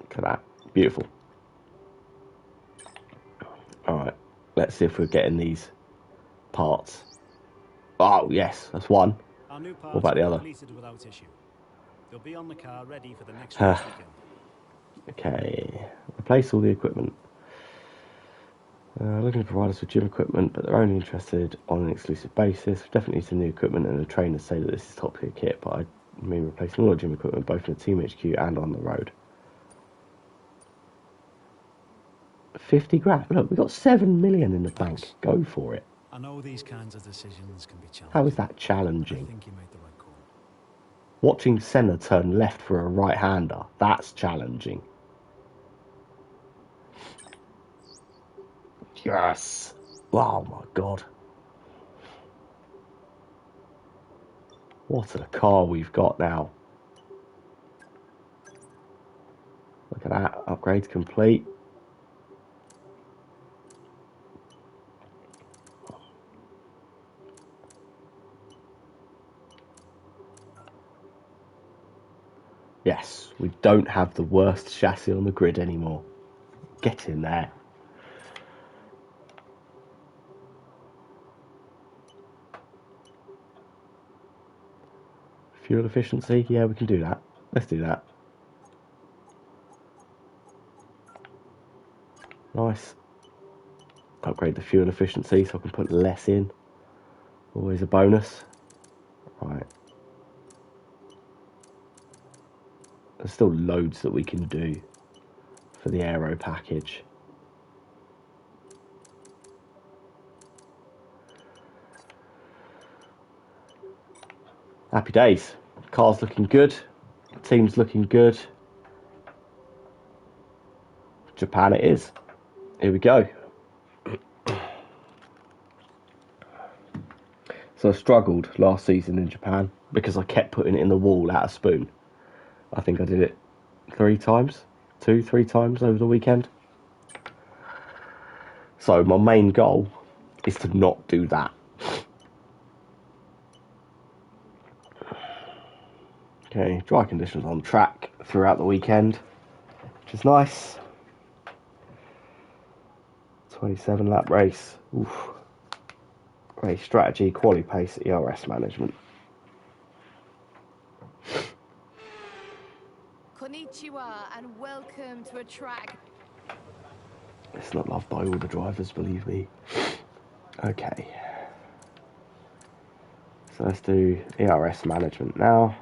A: Look at that. Beautiful. Alright. Let's see if we're getting these parts. Oh, yes. That's one.
B: Our new
A: What
B: parts
A: about the
B: are
A: other?
B: completed without issue. They'll be on the car ready for the next race weekend.
A: Okay. Replace all the equipment. Looking to provide us with gym equipment, but they're only interested on an exclusive basis. We definitely need some new equipment, and the trainers say that this is top tier kit, but I mean replacing all the gym equipment both in the team HQ and on the road. 50 grand. Look, we've got 7 million in the bank. Go for it.
B: I know these kinds of decisions can be challenging.
A: How is that
B: I
A: challenging?
B: think you made the right call.
A: Watching Senna turn left for a right-hander, that's challenging. Yes! Oh my god. What a car we've got now. Look at that. Upgrades complete. Yes, we don't have the worst chassis on the grid anymore. Get in there. Fuel efficiency, yeah, we can do that. Let's do that. Nice. Upgrade the fuel efficiency so I can put less in. Always a bonus. Right. There's still loads that we can do for the aero package. Happy days. Car's looking good. Team's looking good. Japan it is. Here we go. So I struggled last season in Japan because I kept putting it in the wall out of spoon. I think I did it 3 times, 2-3 times over the weekend. So my main goal is to not do that. Okay, dry conditions on track throughout the weekend, which is nice. 27 lap race. Oof. Race strategy, quality pace, ERS management.
C: Konnichiwa and welcome to a track.
A: It's not loved by all the drivers, believe me. Okay. So let's do ERS management now.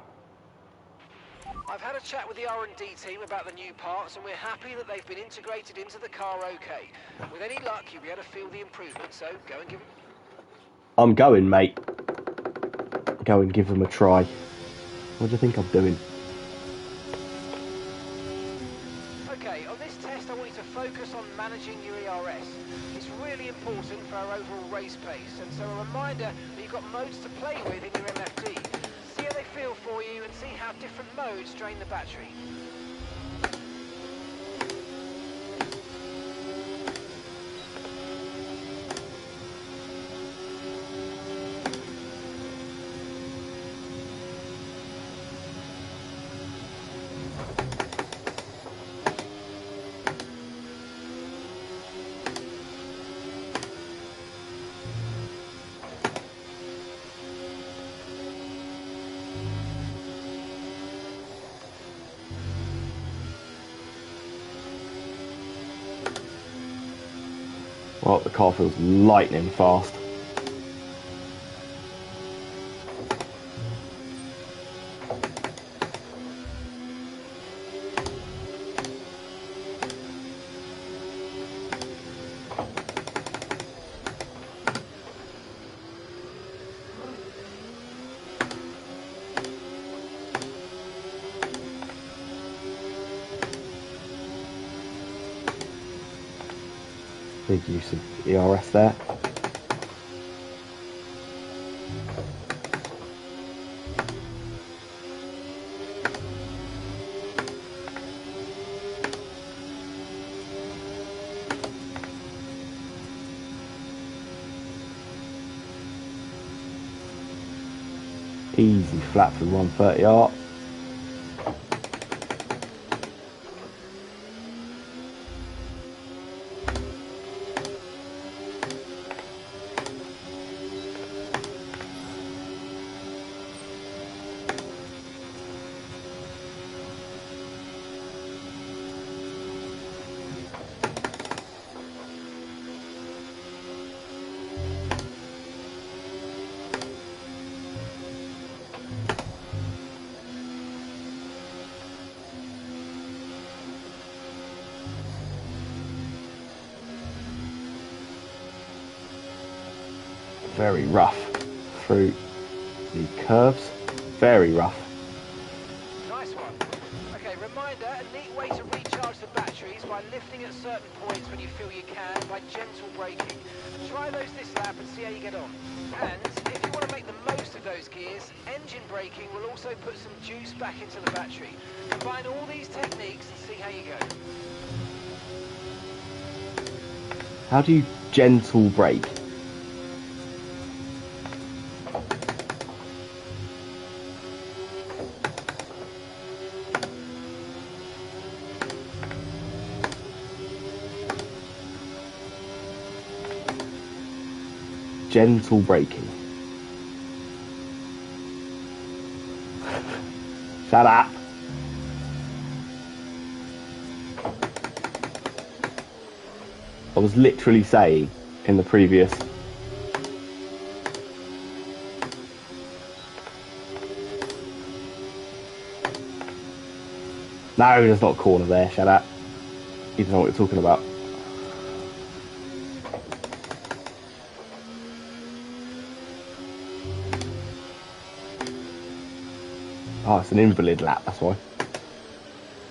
D: I've had a chat with the R&D team about the new parts, and we're happy that they've been integrated into the car okay. With any luck, you'll be able to feel the improvement, so go and give them...
A: I'm going, mate. Go and give them a try. What do you think I'm doing?
D: Okay, on this test I want you to focus on managing your ERS. It's really important for our overall race pace, and so a reminder that you've got modes to play with in your MFD. See how they feel for you and see how different modes drain the battery.
A: Well, the car feels lightning fast. Big use of ERS there. Easy flat through 130R. very rough through the curves. Very rough.
D: Nice one. Okay, reminder, a neat way to recharge the batteries by lifting at certain points when you feel you can by gentle braking. Try those this lap and see how you get on. And if you want to make the most of those gears, engine braking will also put some juice back into the battery. Combine all these techniques and see how you go.
A: How do you gentle brake? Gentle braking. Shut up. I was literally saying in the previous. No, there's not a corner there. Shut up. You don't know what you're talking about. Oh, it's an invalid lap, that's why.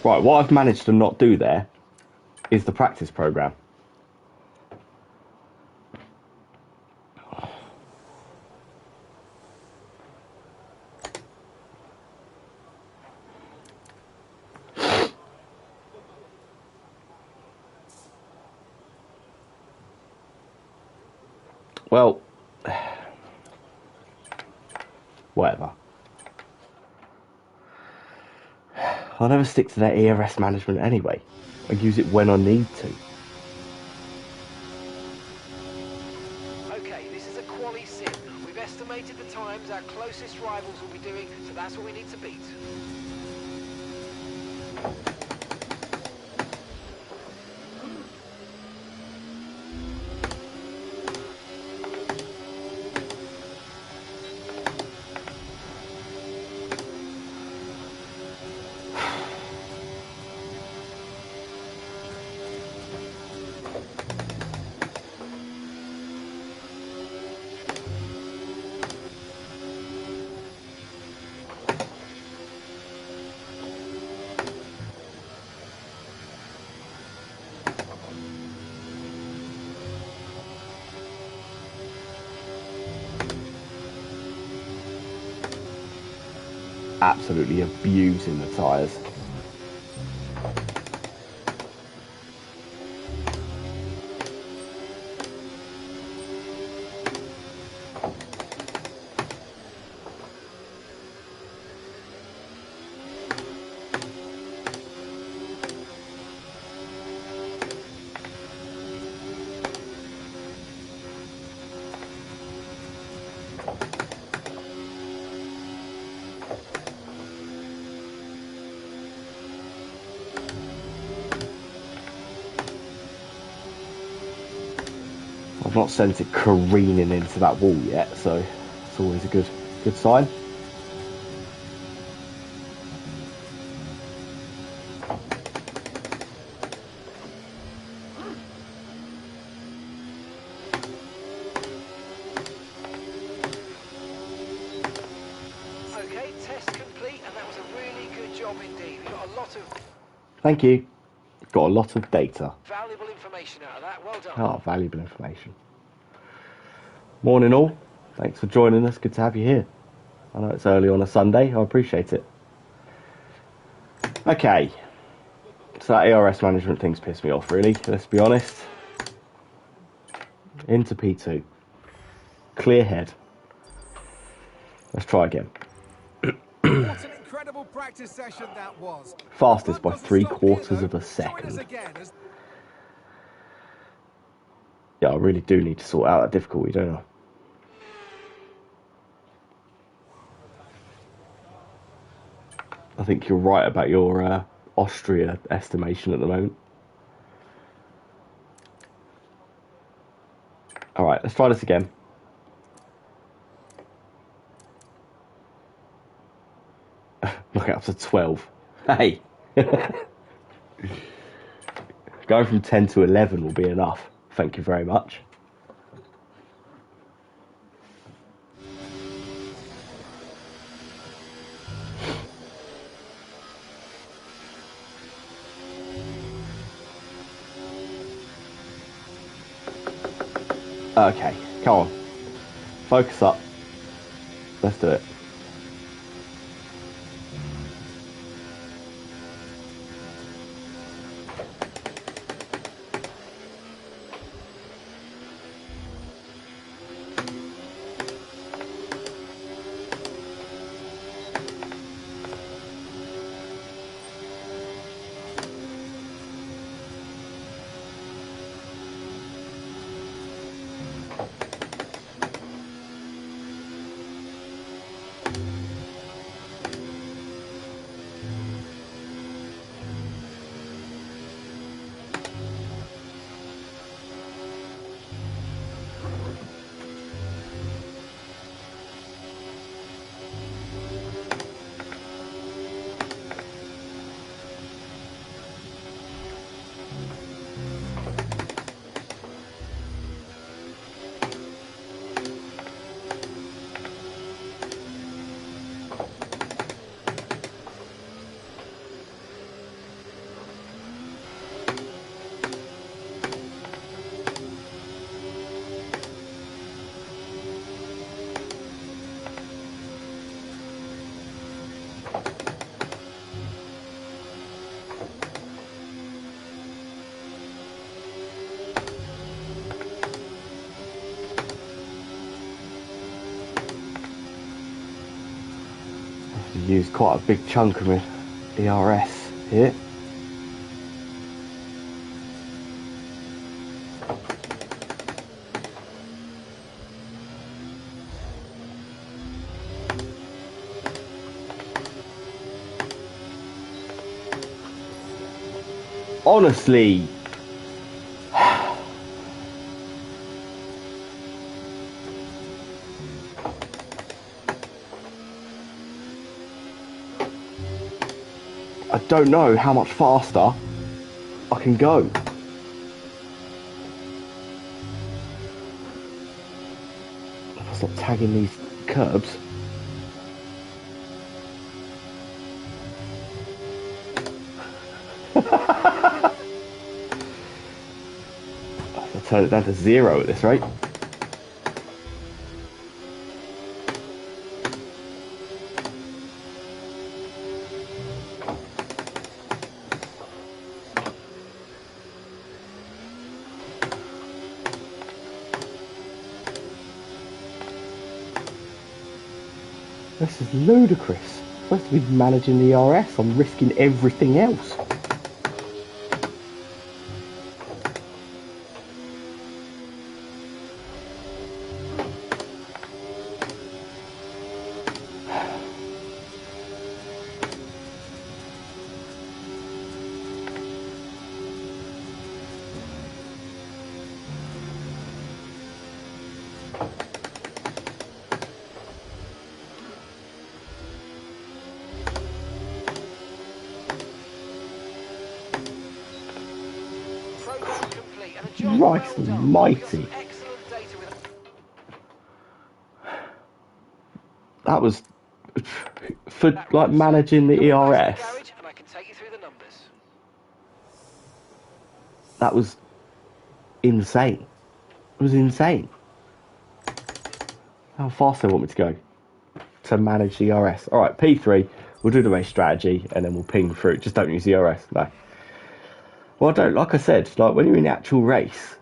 A: Right, what I've managed to not do there is the practice program. Well, whatever. I never stick to that ERS management anyway. I use it when I need to.
D: Okay, this is a quali sim. We've estimated the times our closest rivals will be doing, so that's what we need to beat.
A: Absolutely abusing the tyres. I've not sent it careening into that wall yet, so it's always a good sign.
D: Okay, test complete, and that was a really good job indeed. We got a lot of
A: Thank you. Got a lot of data.
D: valuable information out of that. Well done.
A: Oh, valuable information. Morning all. Thanks for joining us. Good to have you here. I know it's early on a Sunday. I appreciate it. Okay. So that ERS management thing's pissed me off, really. Let's be honest. Into P2. Clear head. Let's try again.
E: What an incredible practice session that was.
A: Fastest by
E: Doesn't stop
A: 3/4
E: here,
A: of a
E: though. Join us
A: second.
E: again as
A: Yeah, I really do need to sort out that difficulty, don't I? I think you're right about your Austria estimation at the moment. Alright, let's try this again. Look up to 12. Hey! Going from 10 to 11 will be enough. Thank you very much. Okay, come on. Focus up. Let's do it. Use quite a big chunk of my ERS here. Honestly, I don't know how much faster I can go. If I stop tagging these curbs. I'll turn it down to 0 at this rate. This is ludicrous. I'm supposed to be managing the RS. I'm risking everything else.
D: Program complete and a job
A: Christ
D: well done.
A: almighty.
D: Excellent data with
A: That was for
D: that
A: like
D: road,
A: managing the
D: sir. Come on back to the
A: ERS.
D: garage and I can take you through the numbers.
A: That was insane. It was insane. How fast they want me to go to manage the ERS. All right, P3. We'll do the race strategy and then we'll ping through. Just don't use the ERS. No. Well, I don't. Like I said, like when you're in the actual race,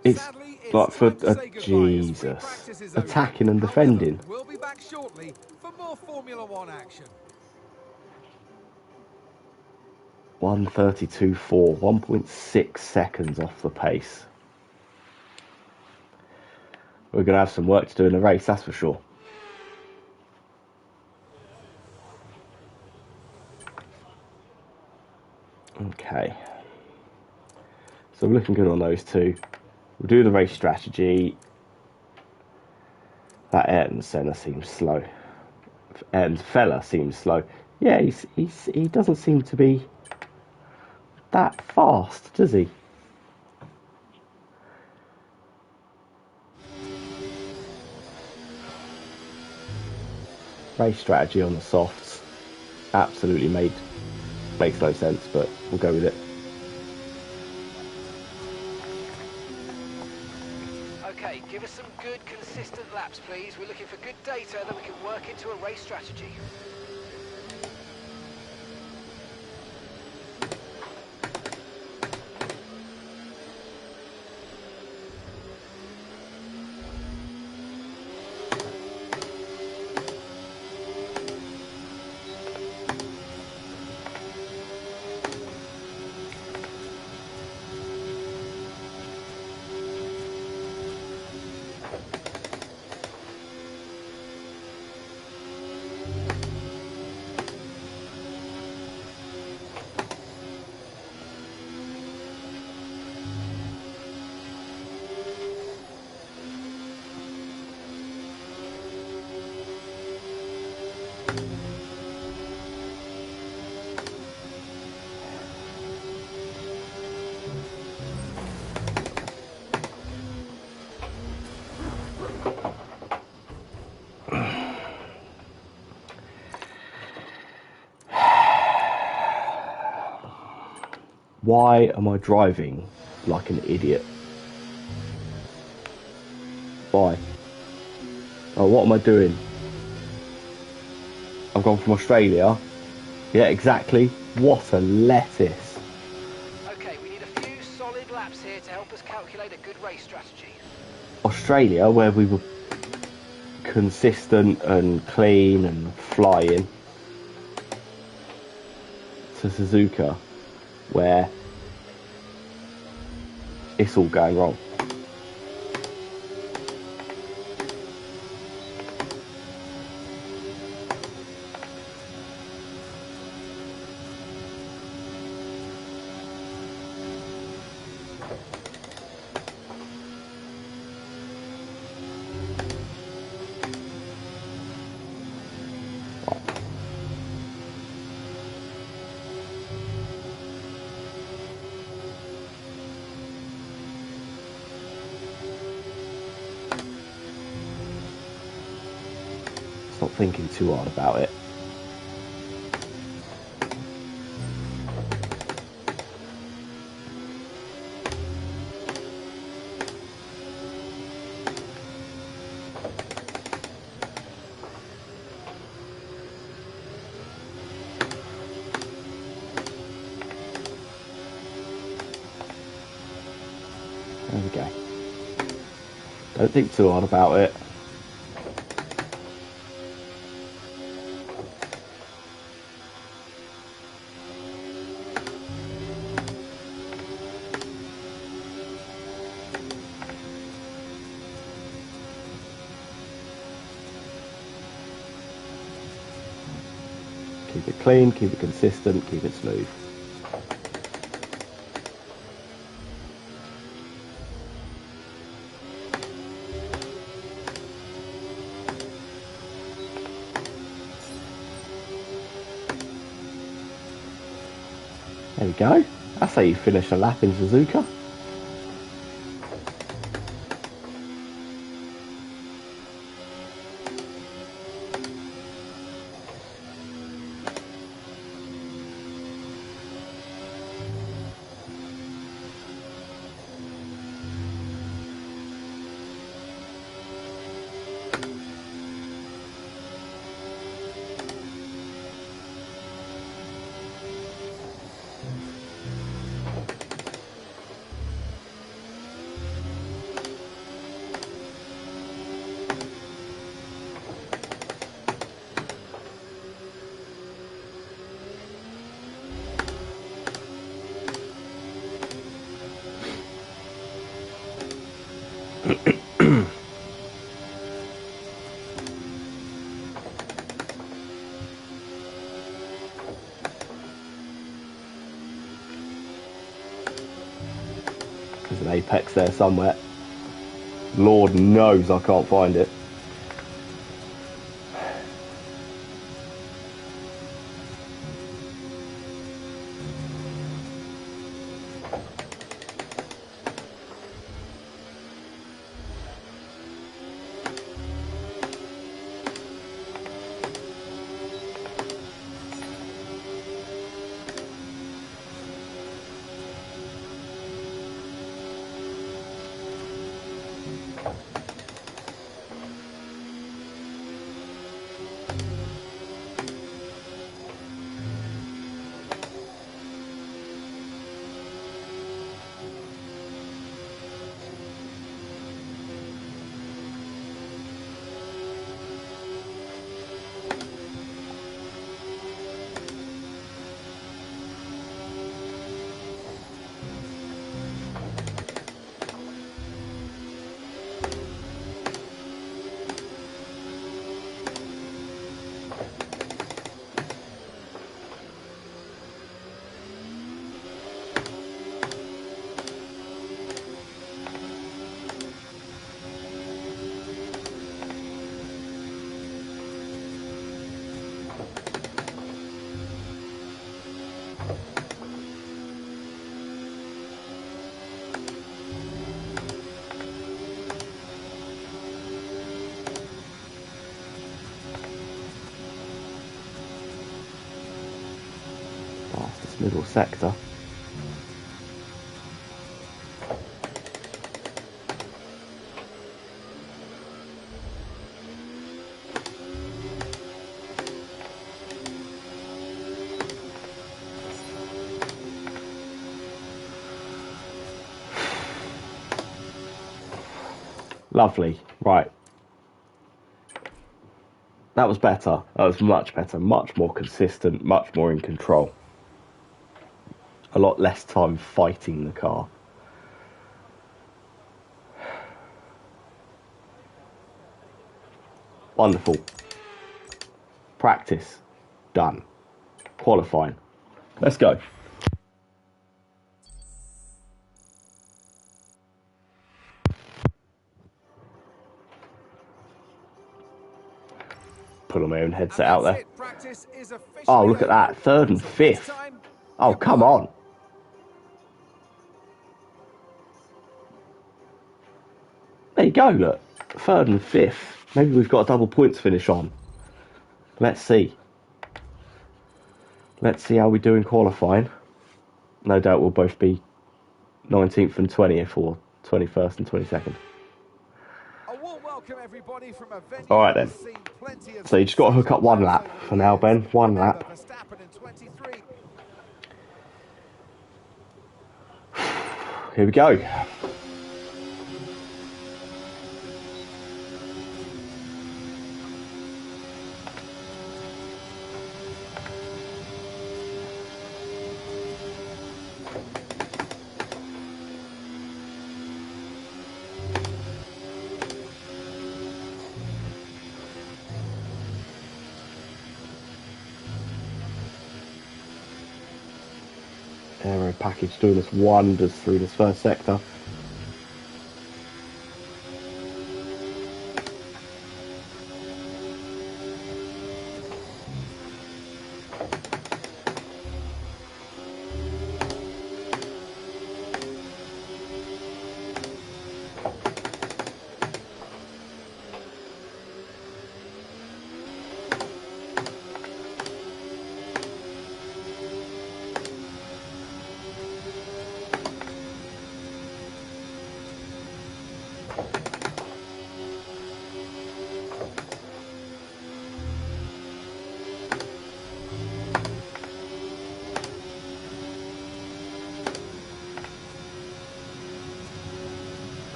A: it's
E: Sadly, it's
A: like for
E: time to say goodbye as free
A: Jesus
E: practice is over.
A: attacking and
E: However,
A: defending.
E: we'll be back shortly for more Formula One action.
A: 1:32.4, 1.6 seconds off the pace. We're gonna have some work to do in the race, that's for sure. Okay. So we're looking good on those two. We'll do the race strategy. That Ayrton Senna seems slow. And Fella seems slow. Yeah, he doesn't seem to be that fast, does he? Race strategy on the softs absolutely makes no sense, but we'll go with it.
D: Okay, give us some good, consistent laps, please. We're looking for good data that we can work into a race strategy.
A: Why am I driving like an idiot? Why? Oh, what am I doing? I've gone from Australia. Yeah, exactly. What a lettuce.
D: Okay, we need a few solid laps here to help us calculate a good race strategy.
A: Australia, where we were consistent and clean and flying, to Suzuka, where it's all going wrong. Not thinking too hard about it. There we go. Don't think too hard about it. Keep it clean, keep it consistent, keep it smooth. There we go. That's how you finish a lap in Suzuka. There's an apex there somewhere. Lord knows I can't find it. Past this middle sector. Lovely. Right. That was better. That was much better. Much more consistent. Much more in control. A lot less time fighting the car. Wonderful. Practice. Done. Qualifying. Let's go. Put on my own headset out there. Oh, look at that. Third and fifth. Oh, come on. There you go, look. Third and fifth. Maybe we've got a double points finish on. Let's see. Let's see how we do in qualifying. No doubt we'll both be 19th and 20th or 21st and 22nd. Alright then. So you just got to hook up one lap for now, Ben. One lap. Here we go. Aero package doing us wonders through this first sector.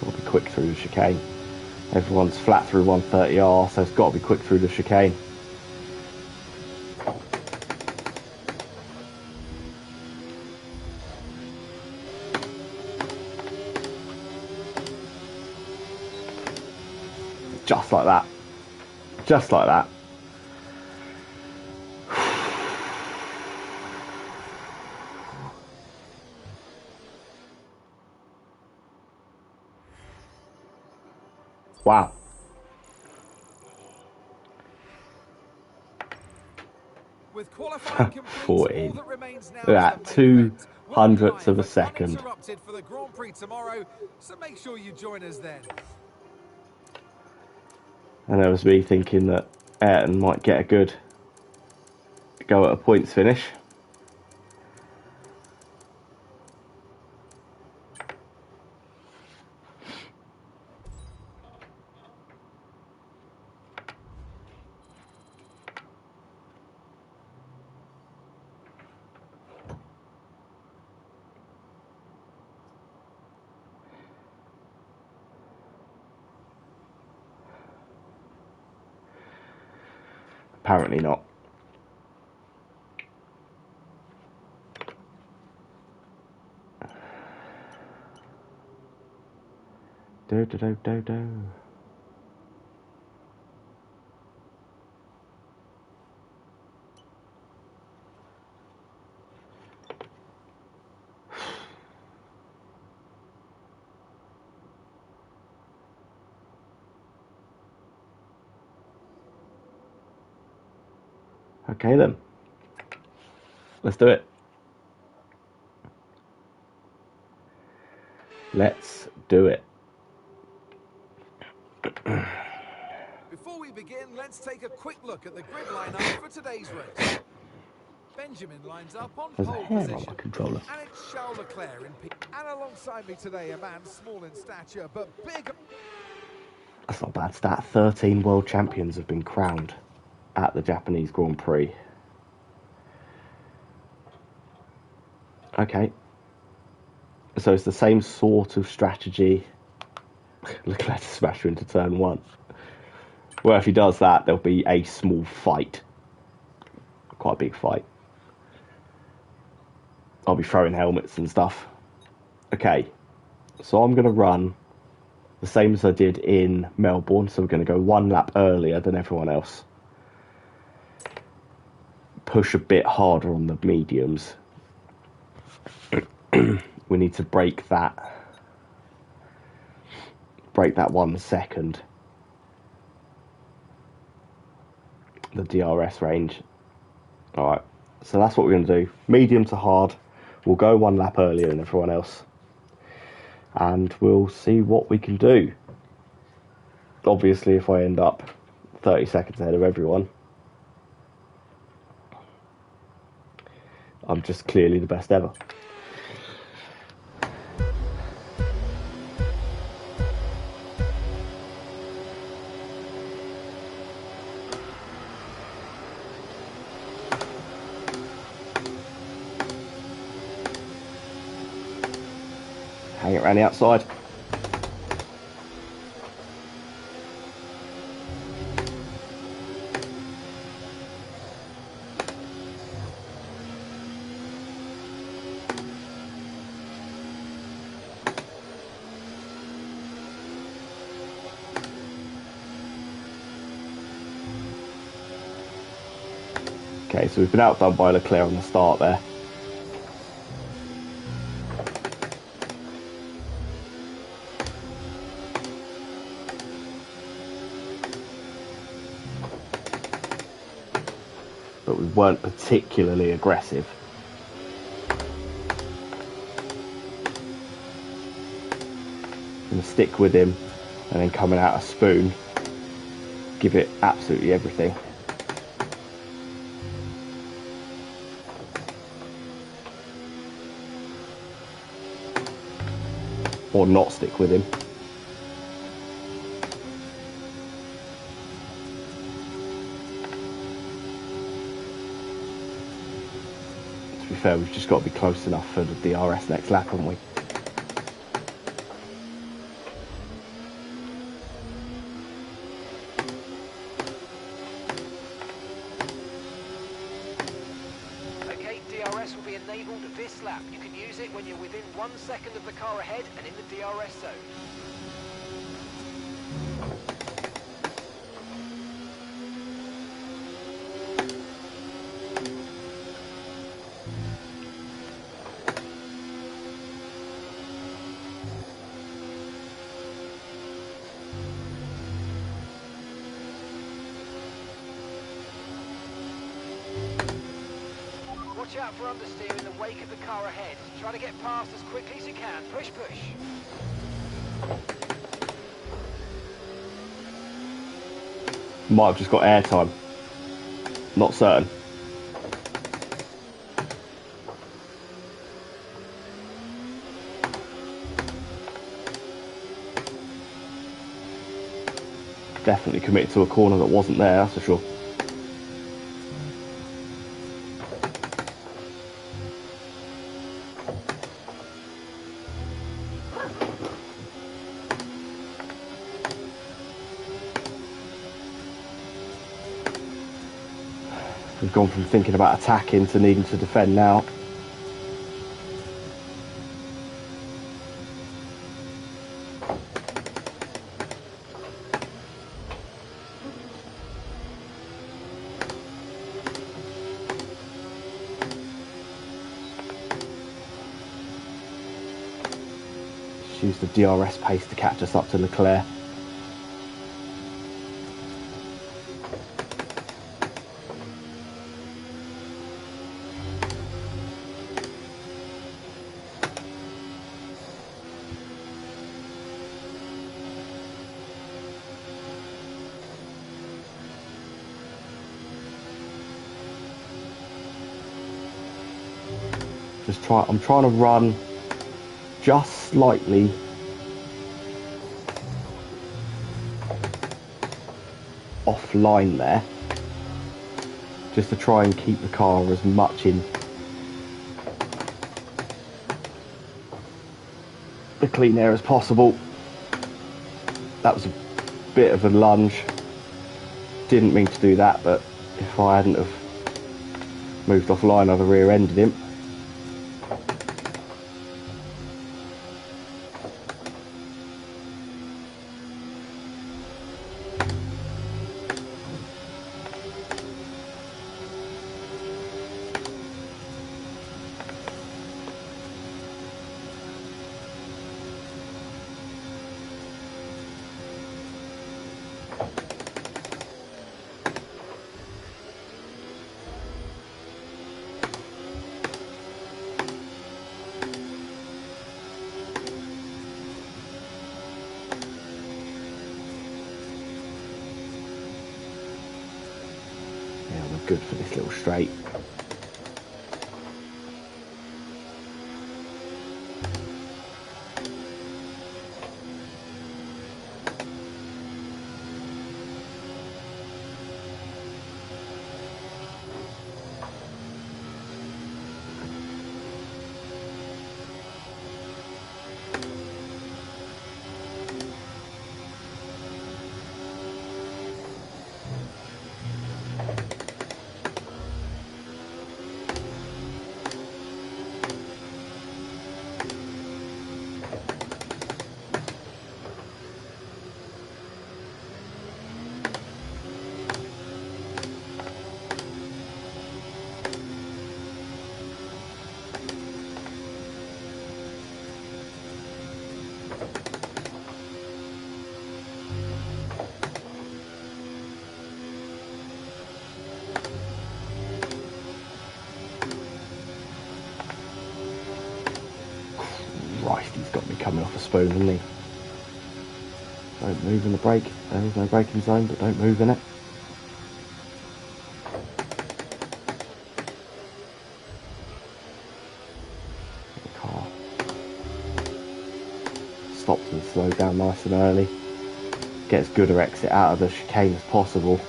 A: Got to be quick through the chicane. Everyone's flat through 130R, so it's got to be quick through the chicane. Just like that. Just like that. Wow.
E: With qualifying complete,
A: 14.
E: all that remains now
A: Look at that, 200ths of a second.
E: Interrupted for the Grand Prix tomorrow, so make sure you join us then.
A: And there was me thinking that Ayrton might get a good go at a points finish. Apparently not. Do. Okay then. Let's do it. Let's do it.
E: Before we begin, let's take a quick look at the grid lineup for today's race. Benjamin lines up on
A: There's a
E: pole
A: hair on
E: position,
A: my controller.
E: and it's Charles Leclerc in P. And alongside me today, a man small in stature but big.
A: That's not a bad stat. 13 world champions have been crowned at the Japanese Grand Prix. Okay. So it's the same sort of strategy. Leclerc to smash her into turn 1. Well, if he does that, there'll be a small fight. Quite a big fight. I'll be throwing helmets and stuff. Okay. So I'm going to run the same as I did in Melbourne. So we're going to go 1 lap earlier than everyone else. Push a bit harder on the mediums. We need to break that 1 second. The DRS range. Alright, so that's what we're going to do. Medium to hard. We'll go 1 lap earlier than everyone else. And we'll see what we can do. Obviously, if I end up 30 seconds ahead of everyone, I'm just clearly the best ever. Hang it around the outside. Okay, so we've been outdone by Leclerc on the start there. But we weren't particularly aggressive. Gonna stick with him, and then coming out a spoon, give it absolutely everything. Or not stick with him. To be fair, we've just got to be close enough for the DRS next lap, haven't we?
D: Okay, DRS will be enabled this lap. You can use it when you're within 1 second of the car ahead and in the DRS zone. Watch out for understeer in the wake of the car ahead. Try to get past as quickly as you can. Push, push.
A: Might have just got airtime. Not certain. Definitely committed to a corner that wasn't there, that's for sure. We've gone from thinking about attacking to needing to defend now. Just use the DRS pace to catch us up to Leclerc. I'm trying to run just slightly offline there, just to try and keep the car as much in the clean air as possible. That was a bit of a lunge. Didn't mean to do that, but if I hadn't have moved offline, I'd have rear-ended him. Good for this little straight. Christ, he's got me coming off a spoon, hasn't he? Don't move in the brake. There is no braking zone, but don't move in it. The car stops and slows down nice and early. Gets gooder exit out of the chicane as possible.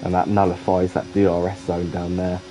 A: And that nullifies that DRS zone down there.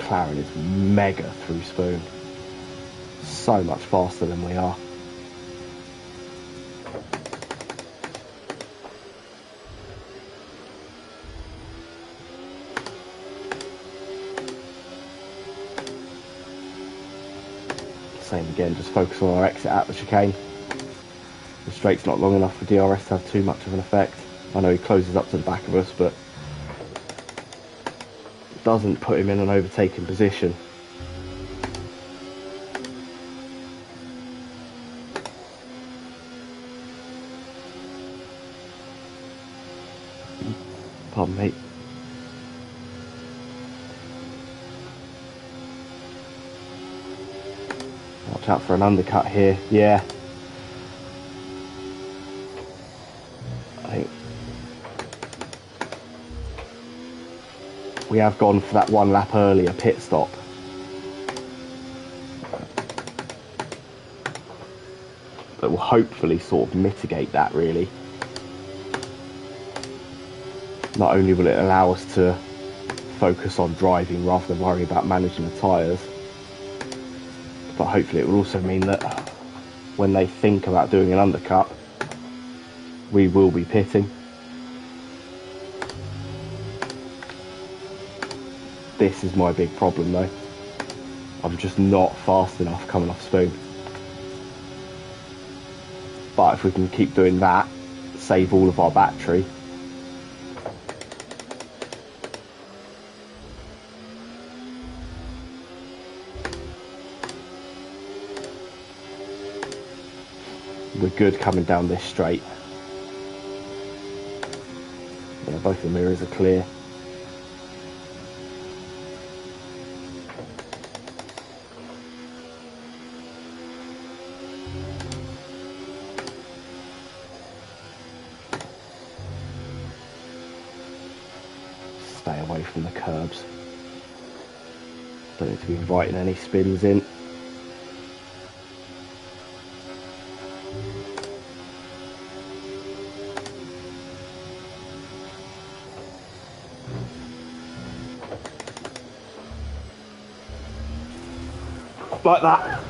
A: McLaren is mega through spoon. So much faster than we are. same again, just focus on our exit at the chicane. The straight's not long enough for DRS to have too much of an effect. I know he closes up to the back of us, but doesn't put him in an overtaking position. Pardon me. Watch out for an undercut here. Yeah. I think we have gone for that 1 lap earlier pit stop. That will hopefully sort of mitigate that, really. Not only will it allow us to focus on driving rather than worry about managing the tyres, but hopefully it will also mean that when they think about doing an undercut, we will be pitting. This is my big problem though. I'm just not fast enough coming off spoon. But if we can keep doing that, save all of our battery, we're good coming down this straight. Yeah, both the mirrors are clear. Stay away from the curbs. Don't need to be inviting any spins in. Like that.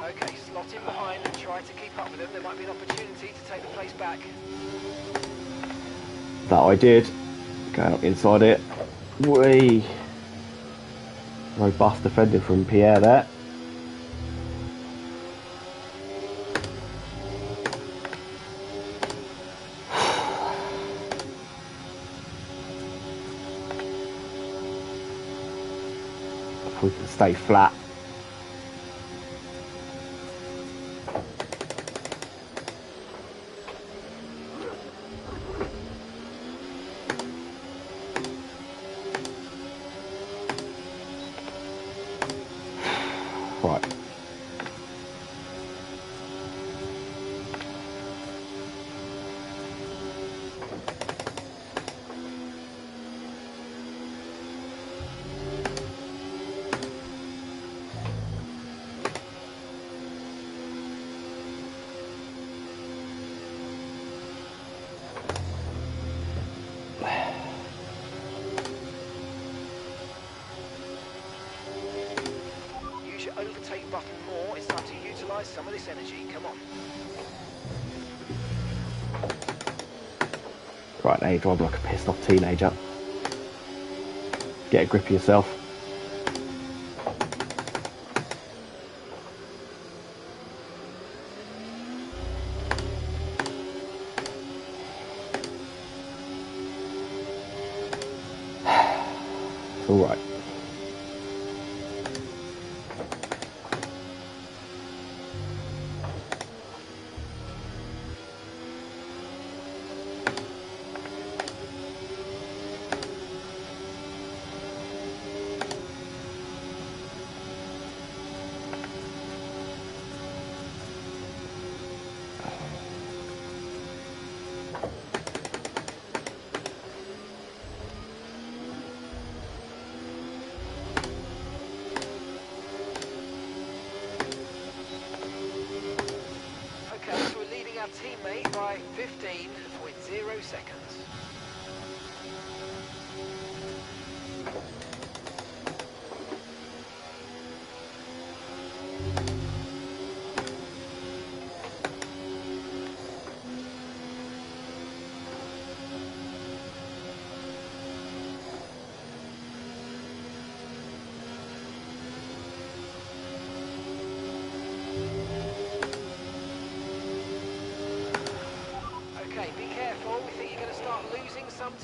D: Okay, slot in behind and try to keep up with them. There might be an opportunity to take the place back.
A: That I did. Going up inside it. Whee! Robust defending from Pierre there. If we can stay flat. Right.
D: Use your overtake button more. It's time to utilise some of this energy. Come on.
A: Right, now you drive like a pissed off teenager. Get a grip of yourself. It's alright.
D: Okay, so we're leading our teammate by 15.0 seconds.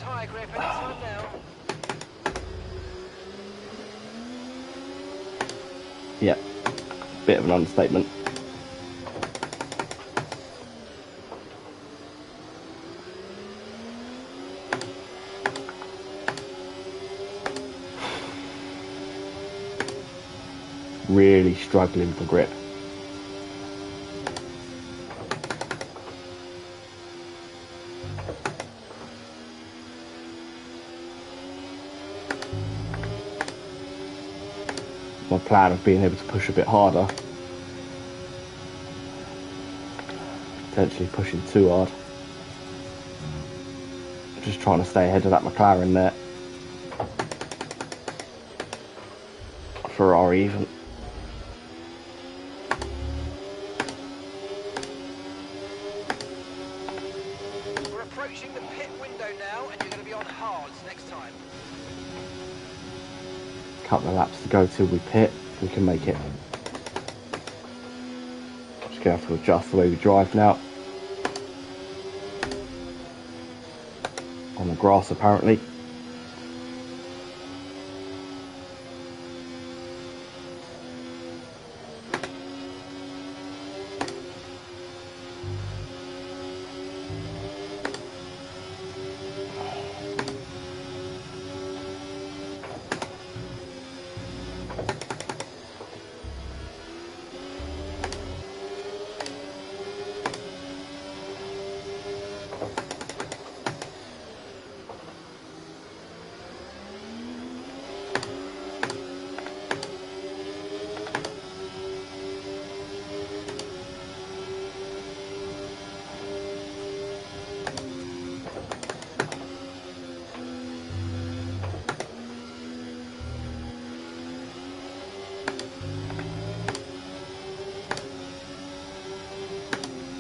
D: tyre grip anytime now.
A: Yep, bit of an understatement. Really struggling for grip. My plan of being able to push a bit harder, potentially pushing too hard, just trying to stay ahead of that McLaren there. Ferrari even.
D: We're approaching the pit window now, and you're going to be on hards next time.
A: Couple of laps to go till we pit. We can make it. Just gonna have to adjust the way we drive now. On the grass apparently.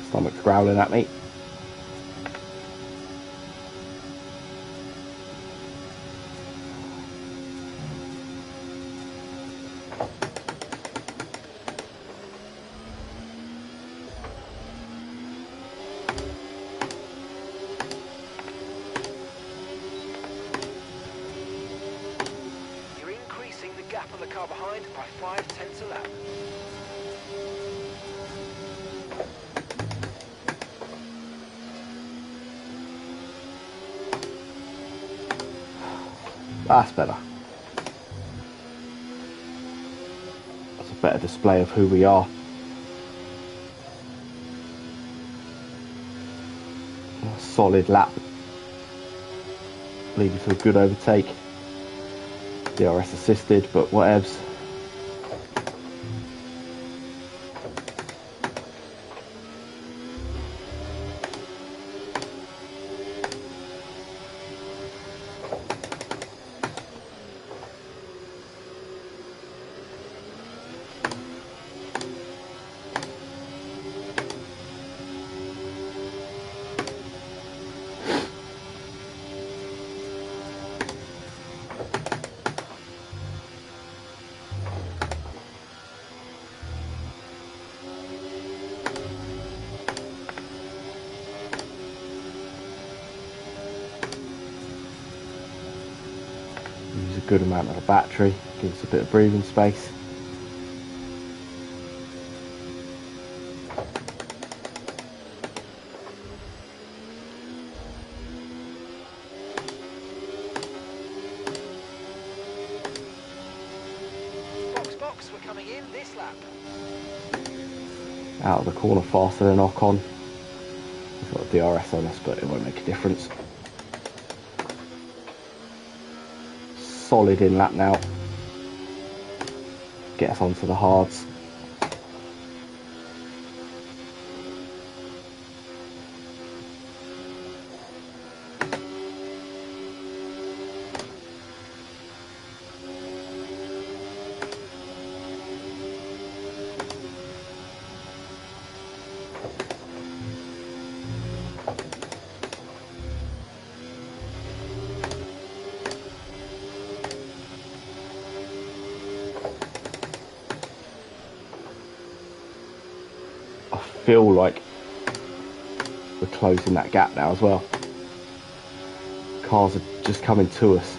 A: Stomach's growling at me.
D: You're increasing the gap on the car behind by 5/10 a lap.
A: That's better. That's a better display of who we are. A solid lap. Leading to a good overtake. DRS assisted, but whatevs. Use a good amount of the battery, gives us a bit of breathing space.
D: Box, we're coming in this lap.
A: Out of the corner faster than Ocon. We've got DRS on us, but it won't make a difference. Solid in lap now. Get us onto the hards. Feel like we're closing that gap now as well. Cars are just coming to us.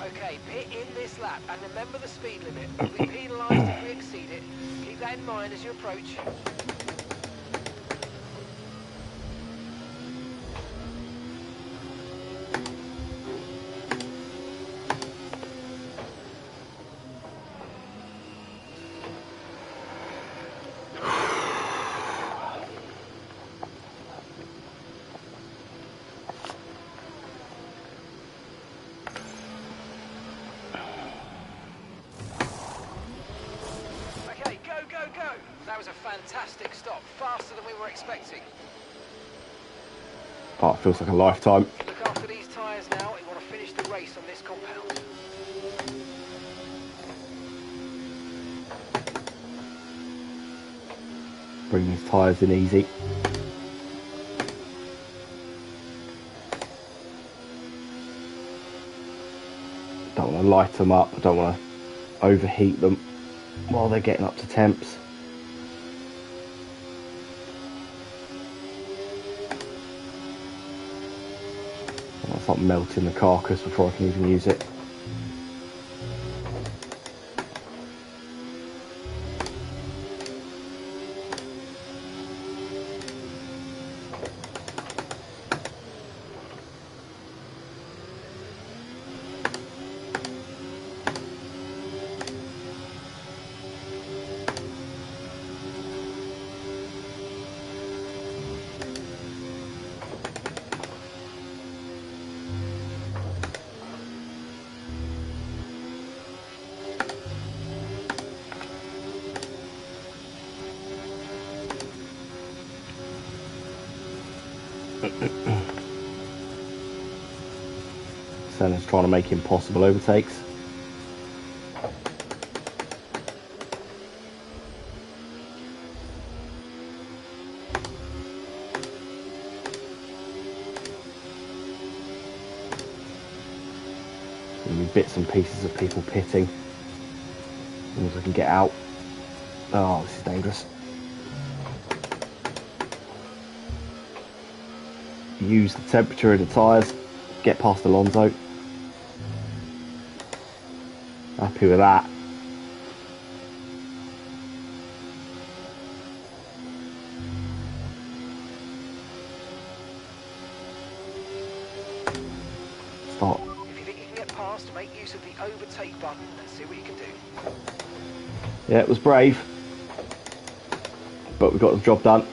D: Okay, pit in this lap, and remember the speed limit. We'll be penalised if we exceed it. Keep that in mind as you approach. Okay, go, go, go! That was a fantastic stop, faster than we were expecting.
A: Oh, it feels like a lifetime.
D: Look after these tyres now. We want to finish the race on this compound.
A: Bring these tyres in easy. Don't want to light them up. I don't want to overheat them while they're getting up to temps. I'll start melting the carcass before I can even use it. Senna's trying to make impossible overtakes. There'll be bits and pieces of people pitting. As long as I can get out. Oh, this is dangerous. Use the temperature of the tyres. Get past Alonso. Happy with that. Start.
D: If you think you can get past, make use of the overtake button and see what you can do.
A: Yeah, it was brave, but we got the job done.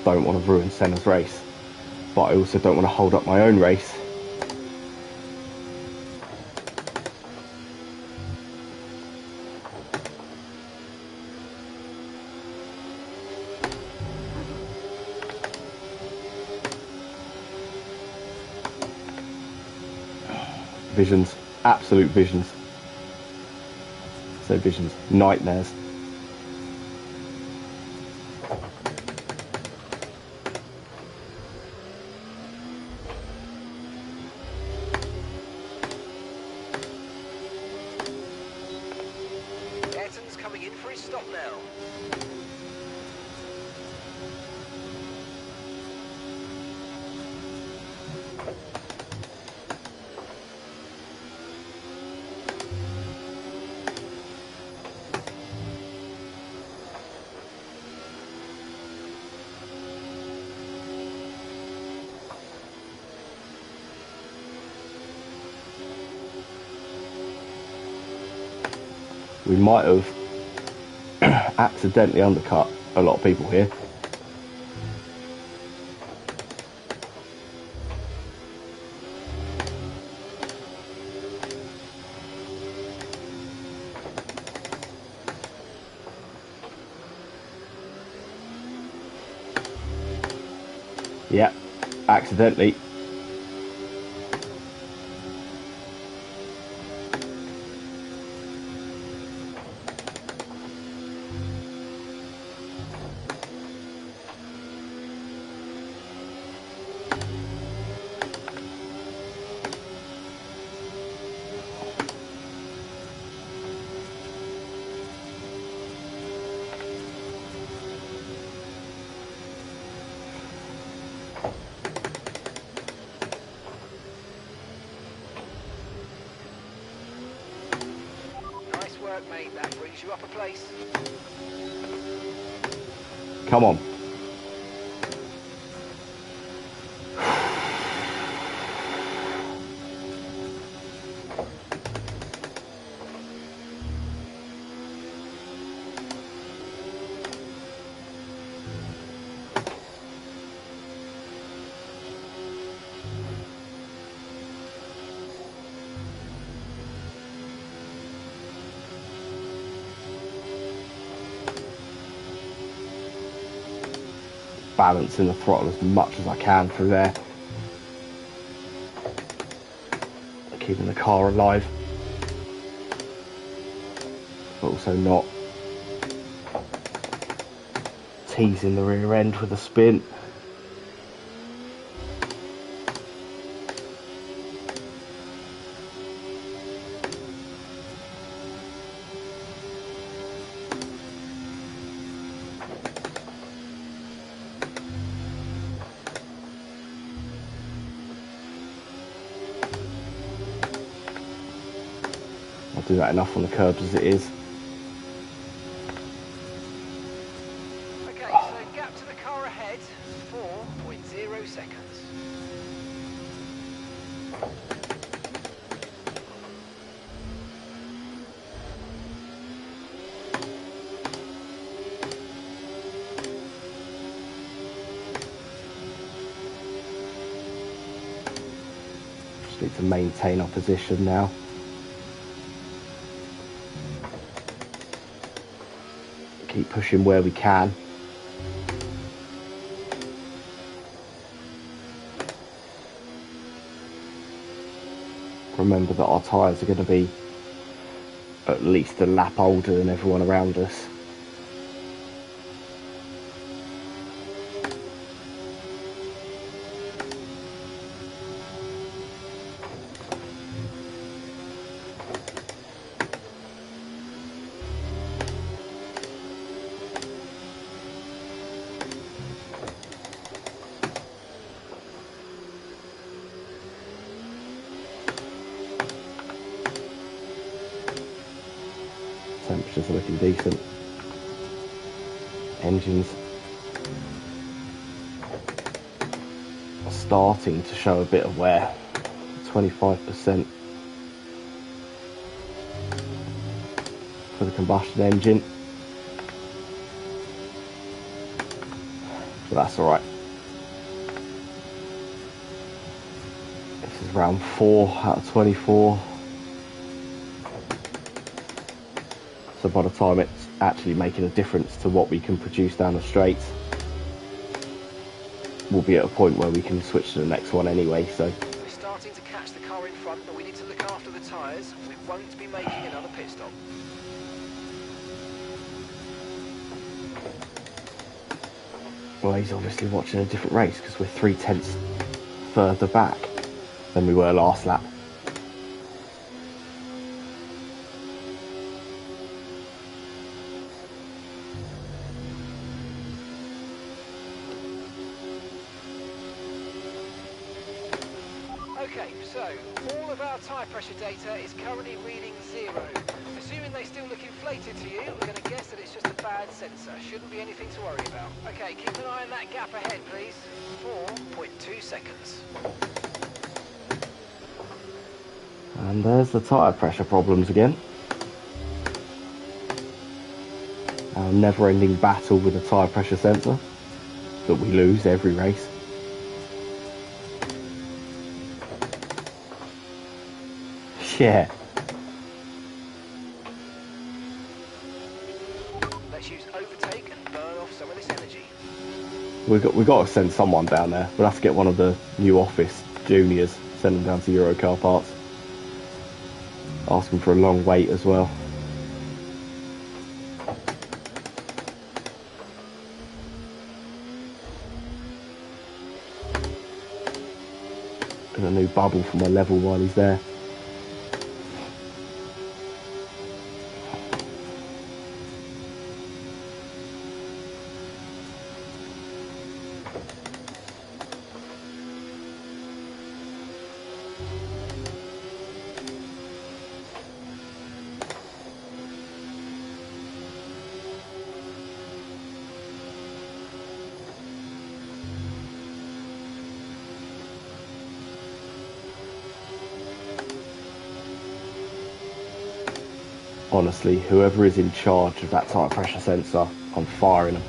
A: Don't want to ruin Senna's race, but I also don't want to hold up my own race. Visions, absolute visions. So visions, nightmares.
D: Ayrton's coming in for his stop now.
A: We might have accidentally undercut a lot of people here. Yeah, accidentally.
D: Nice work, mate. That brings you up a place.
A: Come on. Balancing the throttle as much as I can through there. Keeping the car alive, but also not teasing the rear end with a spin. I'll do that enough on the curbs as it is.
D: Okay, so gap to the car ahead, 4.0 seconds.
A: Just need to maintain our position now. Keep pushing where we can. Remember that our tyres are going to be at least a lap older than everyone around us. Temperatures are looking decent. Engines are starting to show a bit of wear. 25% for the combustion engine, but that's alright. This is round 4 out of 24. So by the time it's actually making a difference to what we can produce down the straights, we'll be at a point where we can switch to the next one anyway. So
D: We're starting to catch the car in front, but we need to look after the tyres. We won't be making another pit stop.
A: well, he's obviously watching a different race because we're 3/10 further back than we were last lap.
D: Okay, so all of our tyre pressure data is currently reading 0. Assuming they still look inflated to you, we're going to guess that it's just a bad sensor. Shouldn't be anything to worry about. Okay, keep an eye on that gap ahead, please. 4.2 seconds.
A: And there's the tyre pressure problems again. Our never-ending battle with the tyre pressure sensor that we lose every race. Yeah.
D: Let's use overtake and burn off some of this energy.
A: We got to send someone down there. We'll have to get one of the new office juniors, send them down to Euro Car Parts. Ask them for a long wait as well. And a new bubble for my level while he's there. Honestly, whoever is in charge of that tyre pressure sensor, I'm firing them.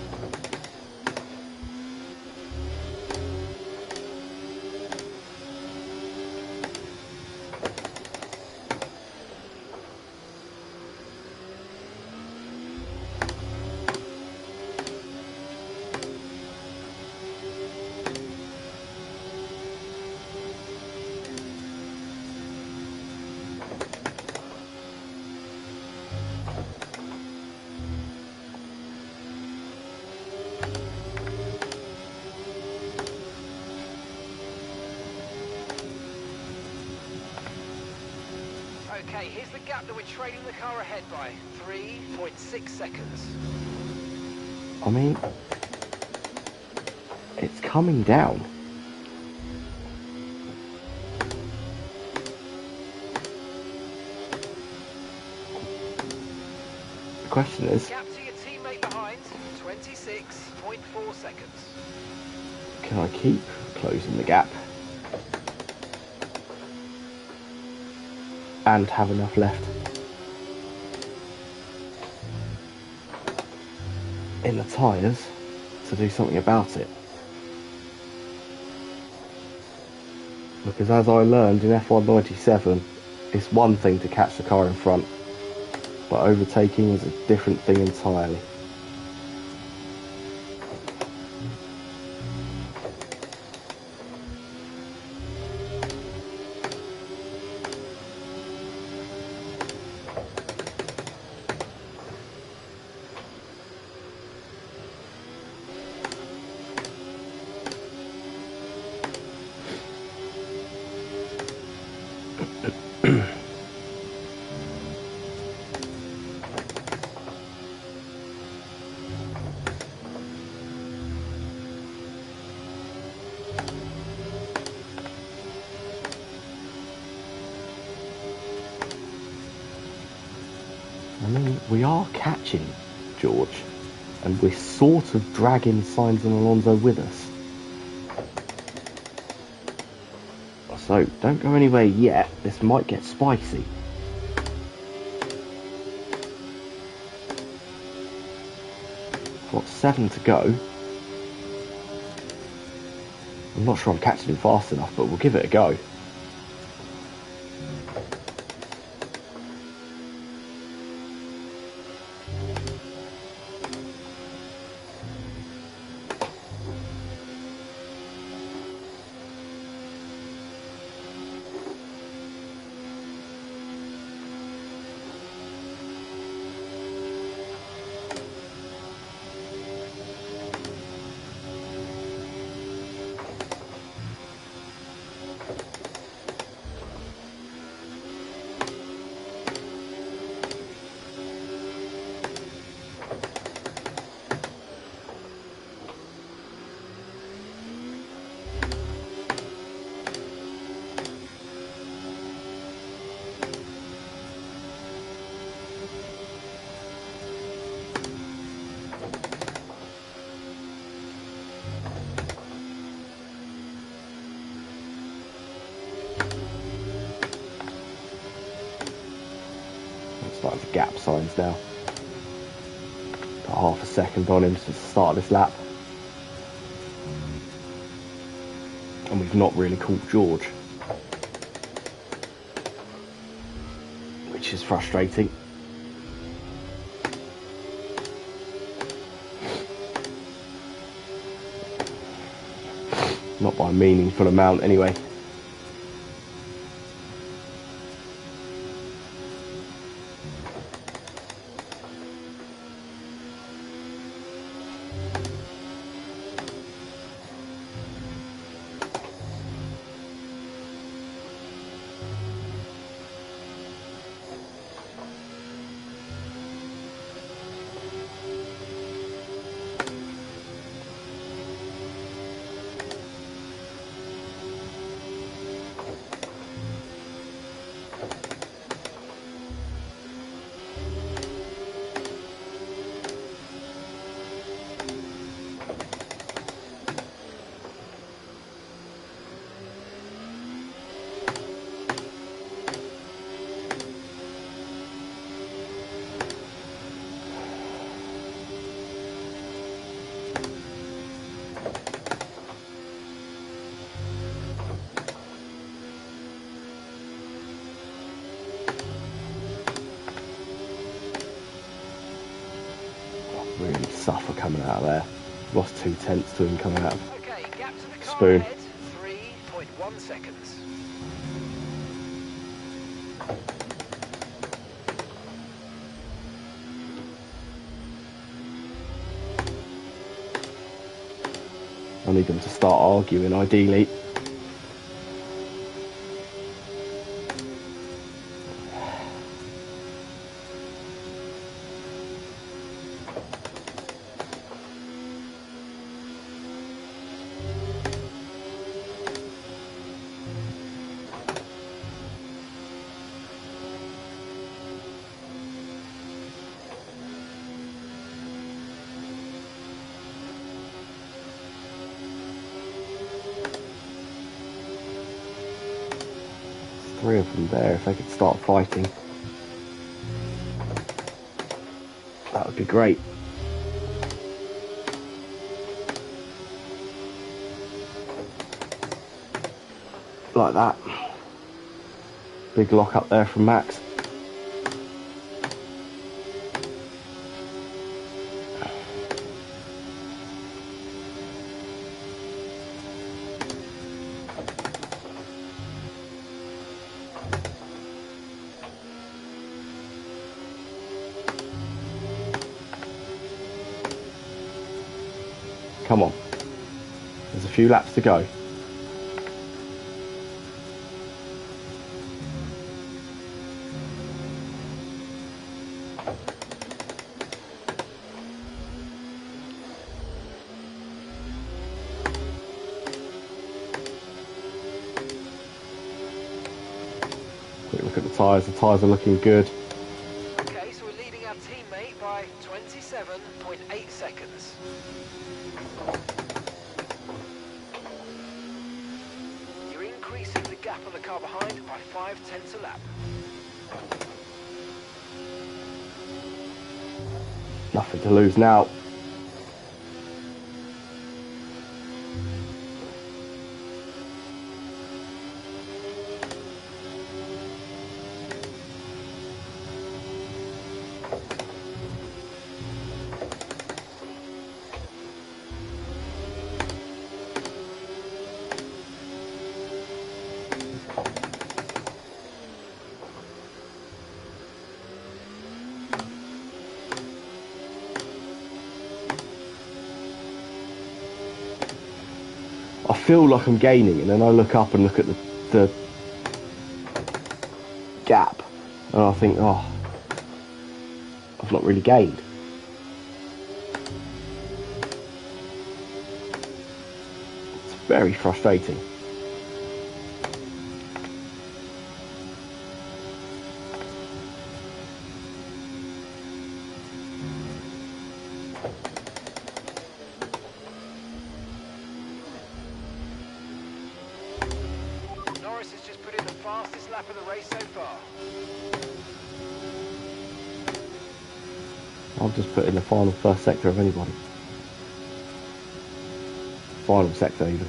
D: Okay, here's the gap that we're trailing the car ahead by. 3.6 seconds.
A: I mean, it's coming down. The question is,
D: Gap to your teammate behind, 26.4 seconds.
A: can I keep closing the gap and have enough left in the tyres to do something about it? Because as I learned in F127, it's one thing to catch the car in front, but overtaking is a different thing entirely. I mean, we are catching George, and we're sort of dragging Sainz and Alonso with us. So, don't go anywhere yet, this might get spicy. Got 7 to go. I'm not sure I'm catching him fast enough, but we'll give it a go. Starting to gap signs now. Got half a second on him since the start of this lap. And we've not really caught George, which is frustrating. Not by a meaningful amount anyway. Really suffer coming out of there. Lost 2/10 to him coming out of
D: Okay, gap to the car
A: spoon.
D: ahead, 3.1 seconds.
A: I need them to start arguing, ideally. Three of them there, if they could start fighting. That would be great. Like that. Big lock up there from Max. Come on. There's a few laps to go. Quick look at the tyres. The tyres are looking good.
D: Okay, so we're leading our teammate by 27.8 seconds. You're increasing the gap on the car behind by 0.5 a lap.
A: Nothing to lose now. I feel like I'm gaining, and then I look up and look at the gap, and I think, oh, I've not really gained. It's very frustrating.
D: Norris has just put in the fastest lap of the race so far.
A: I've just put in the final first sector of anybody. Final sector even.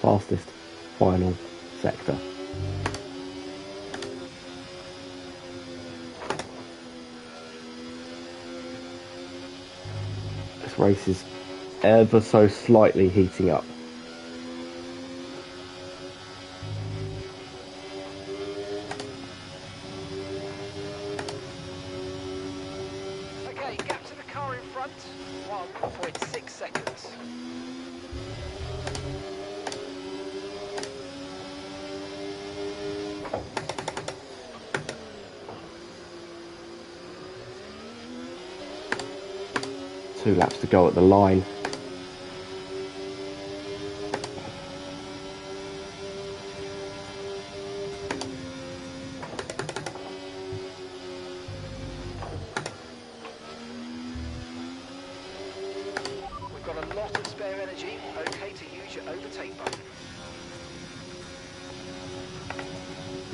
A: Fastest final sector. This race is ever so slightly heating up.
D: Okay, gap to the car in front, 1.6 seconds.
A: Two laps to go at the line.
D: We've got a lot of spare energy, okay to use your overtake button.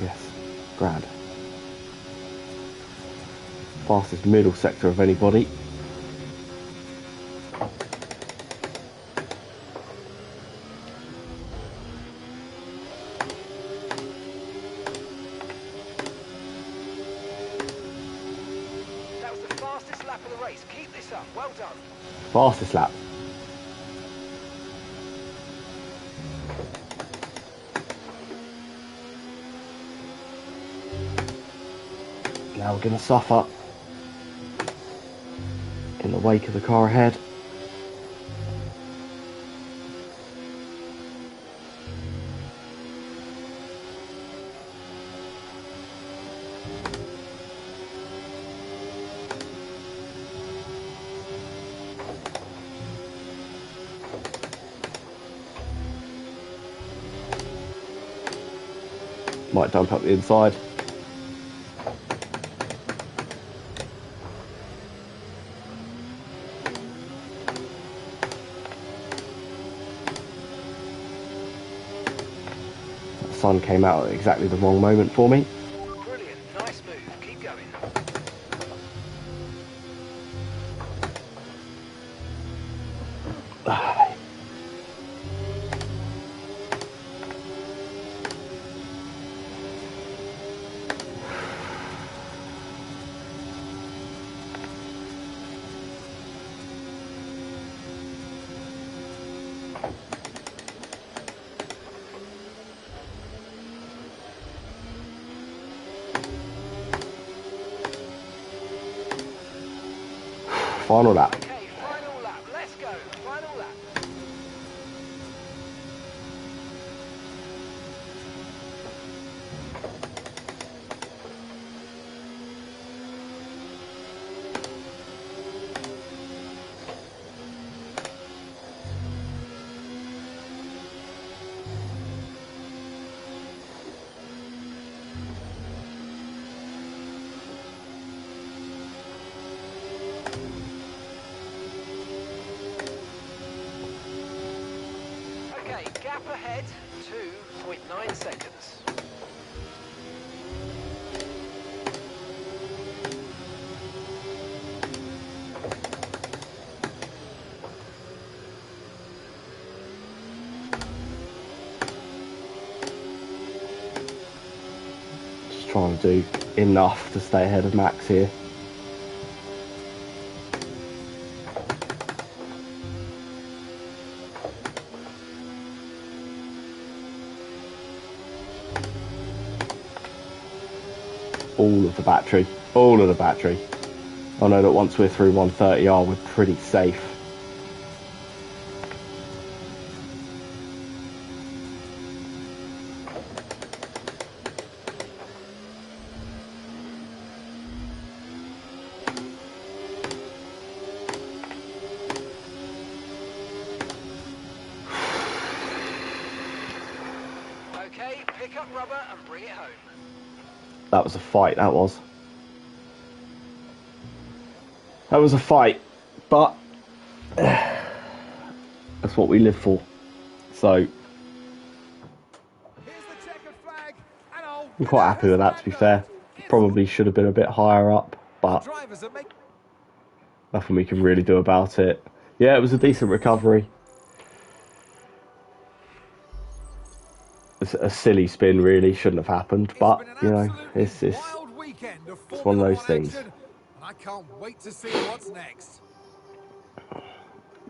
A: Yes, grand. Fastest middle sector of anybody.
D: That was the fastest lap of the race. Keep this up. Well done.
A: Fastest lap. Now we're going to suffer in the wake of the car ahead. Might dump up the inside. The sun came out at exactly the wrong moment for me.
D: Brilliant. Nice move. Keep going.
A: Final lap.
D: Okay, final lap. Let's go. Final lap. Okay, gap ahead, 2.9 seconds.
A: Just trying to do enough to stay ahead of Max here. All of the battery. All of the battery. I know that once we're through 130R, we're pretty safe.
D: Okay, pick up rubber and bring it home.
A: That was a fight, that was. That was a fight, but that's what we live for. So
E: Here's the checkered flag, and
A: I'm quite happy with that, to be fair. Probably should have been a bit higher up, but
E: drivers are making
A: nothing we can really do about it. Yeah, it was a decent recovery. It's a silly spin, really, shouldn't have happened, but you know, it's
E: wild weekend of
A: it's one of
E: Formula
A: those
E: One
A: things.
E: action, and I can't wait to see what's next.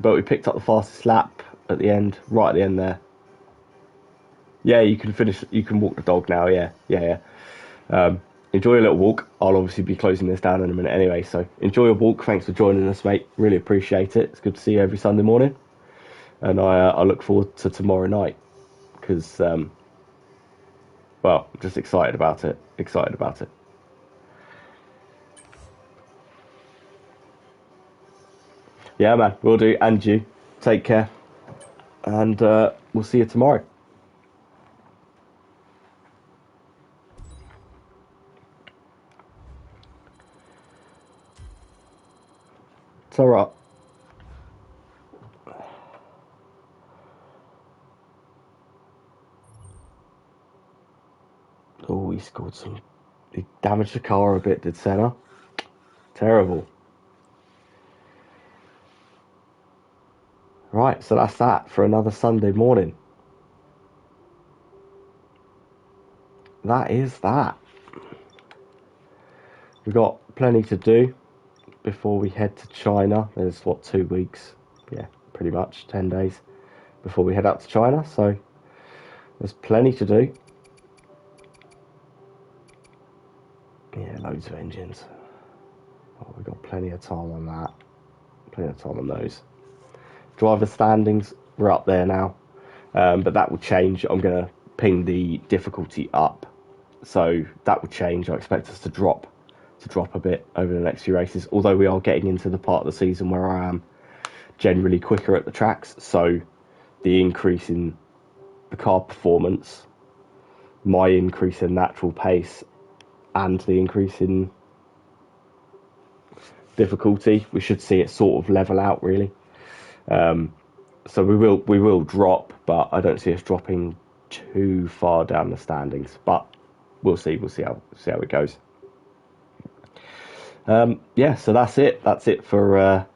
A: but we picked up the fastest lap at the end, right at the end there. Yeah, you can finish. You can walk the dog now. Yeah. Enjoy your little walk. I'll obviously be closing this down in a minute anyway. So enjoy your walk. Thanks for joining us, mate. Really appreciate it. It's good to see you every Sunday morning, and I look forward to tomorrow night because, well, I'm just excited about it. Excited about it. Yeah, man. We'll do. And you. Take care, and we'll see you tomorrow. It's all right. Oh, he scored some. He damaged the car a bit, did Senna? Terrible. Right, so that's that for another Sunday morning. That is that. We've got plenty to do before we head to China. There's, 2 weeks? Yeah, pretty much 10 days before we head out to China. So there's plenty to do. Yeah, loads of engines. Oh, we've got plenty of time on that. Plenty of time on those. Driver standings, we're up there now. But that will change. I'm going to ping the difficulty up. So that will change. I expect us to drop a bit over the next few races. Although we are getting into the part of the season where I am generally quicker at the tracks. So the increase in the car performance, my increase in natural pace, and the increase in difficulty, we should see it sort of level out really. So we will drop, but I don't see us dropping too far down the standings. But we'll see how it goes. Yeah, so that's it. That's it for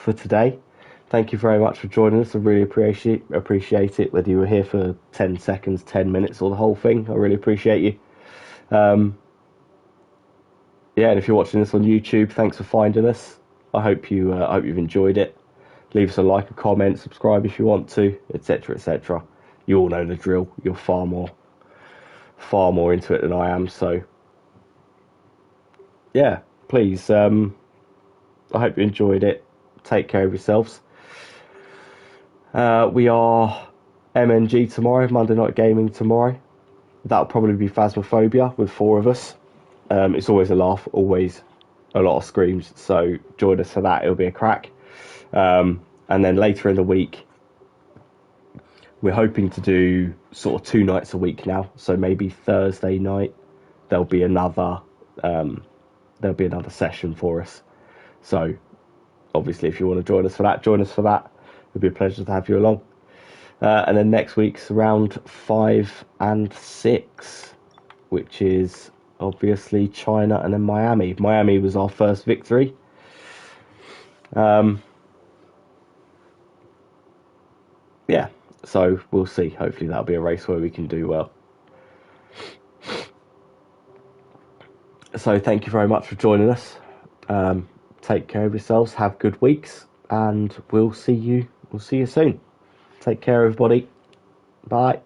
A: today. Thank you very much for joining us. I really appreciate it. Whether you were here for 10 seconds, 10 minutes, or the whole thing, I really appreciate you. Yeah, and if you're watching this on YouTube, thanks for finding us. I hope you've enjoyed it. Leave us a like, a comment, subscribe if you want to, etc., etc. You all know the drill. You're far more into it than I am. So, yeah, please. I hope you enjoyed it. Take care of yourselves. We are MNG tomorrow, Monday Night Gaming tomorrow. That'll probably be Phasmophobia with 4 of us. It's always a laugh, always a lot of screams. So join us for that. It'll be a crack. And then later in the week, we're hoping to do sort of 2 nights a week now. So maybe Thursday night there'll be another session for us. So obviously, if you want to join us for that, join us for that. It'd be a pleasure to have you along. And then next week's round 5 and 6, which is obviously China and then Miami. Miami was our first victory. Yeah, so we'll see. Hopefully that'll be a race where we can do well. So thank you very much for joining us. Take care of yourselves. Have good weeks, and we'll see you soon. Take care, everybody. Bye.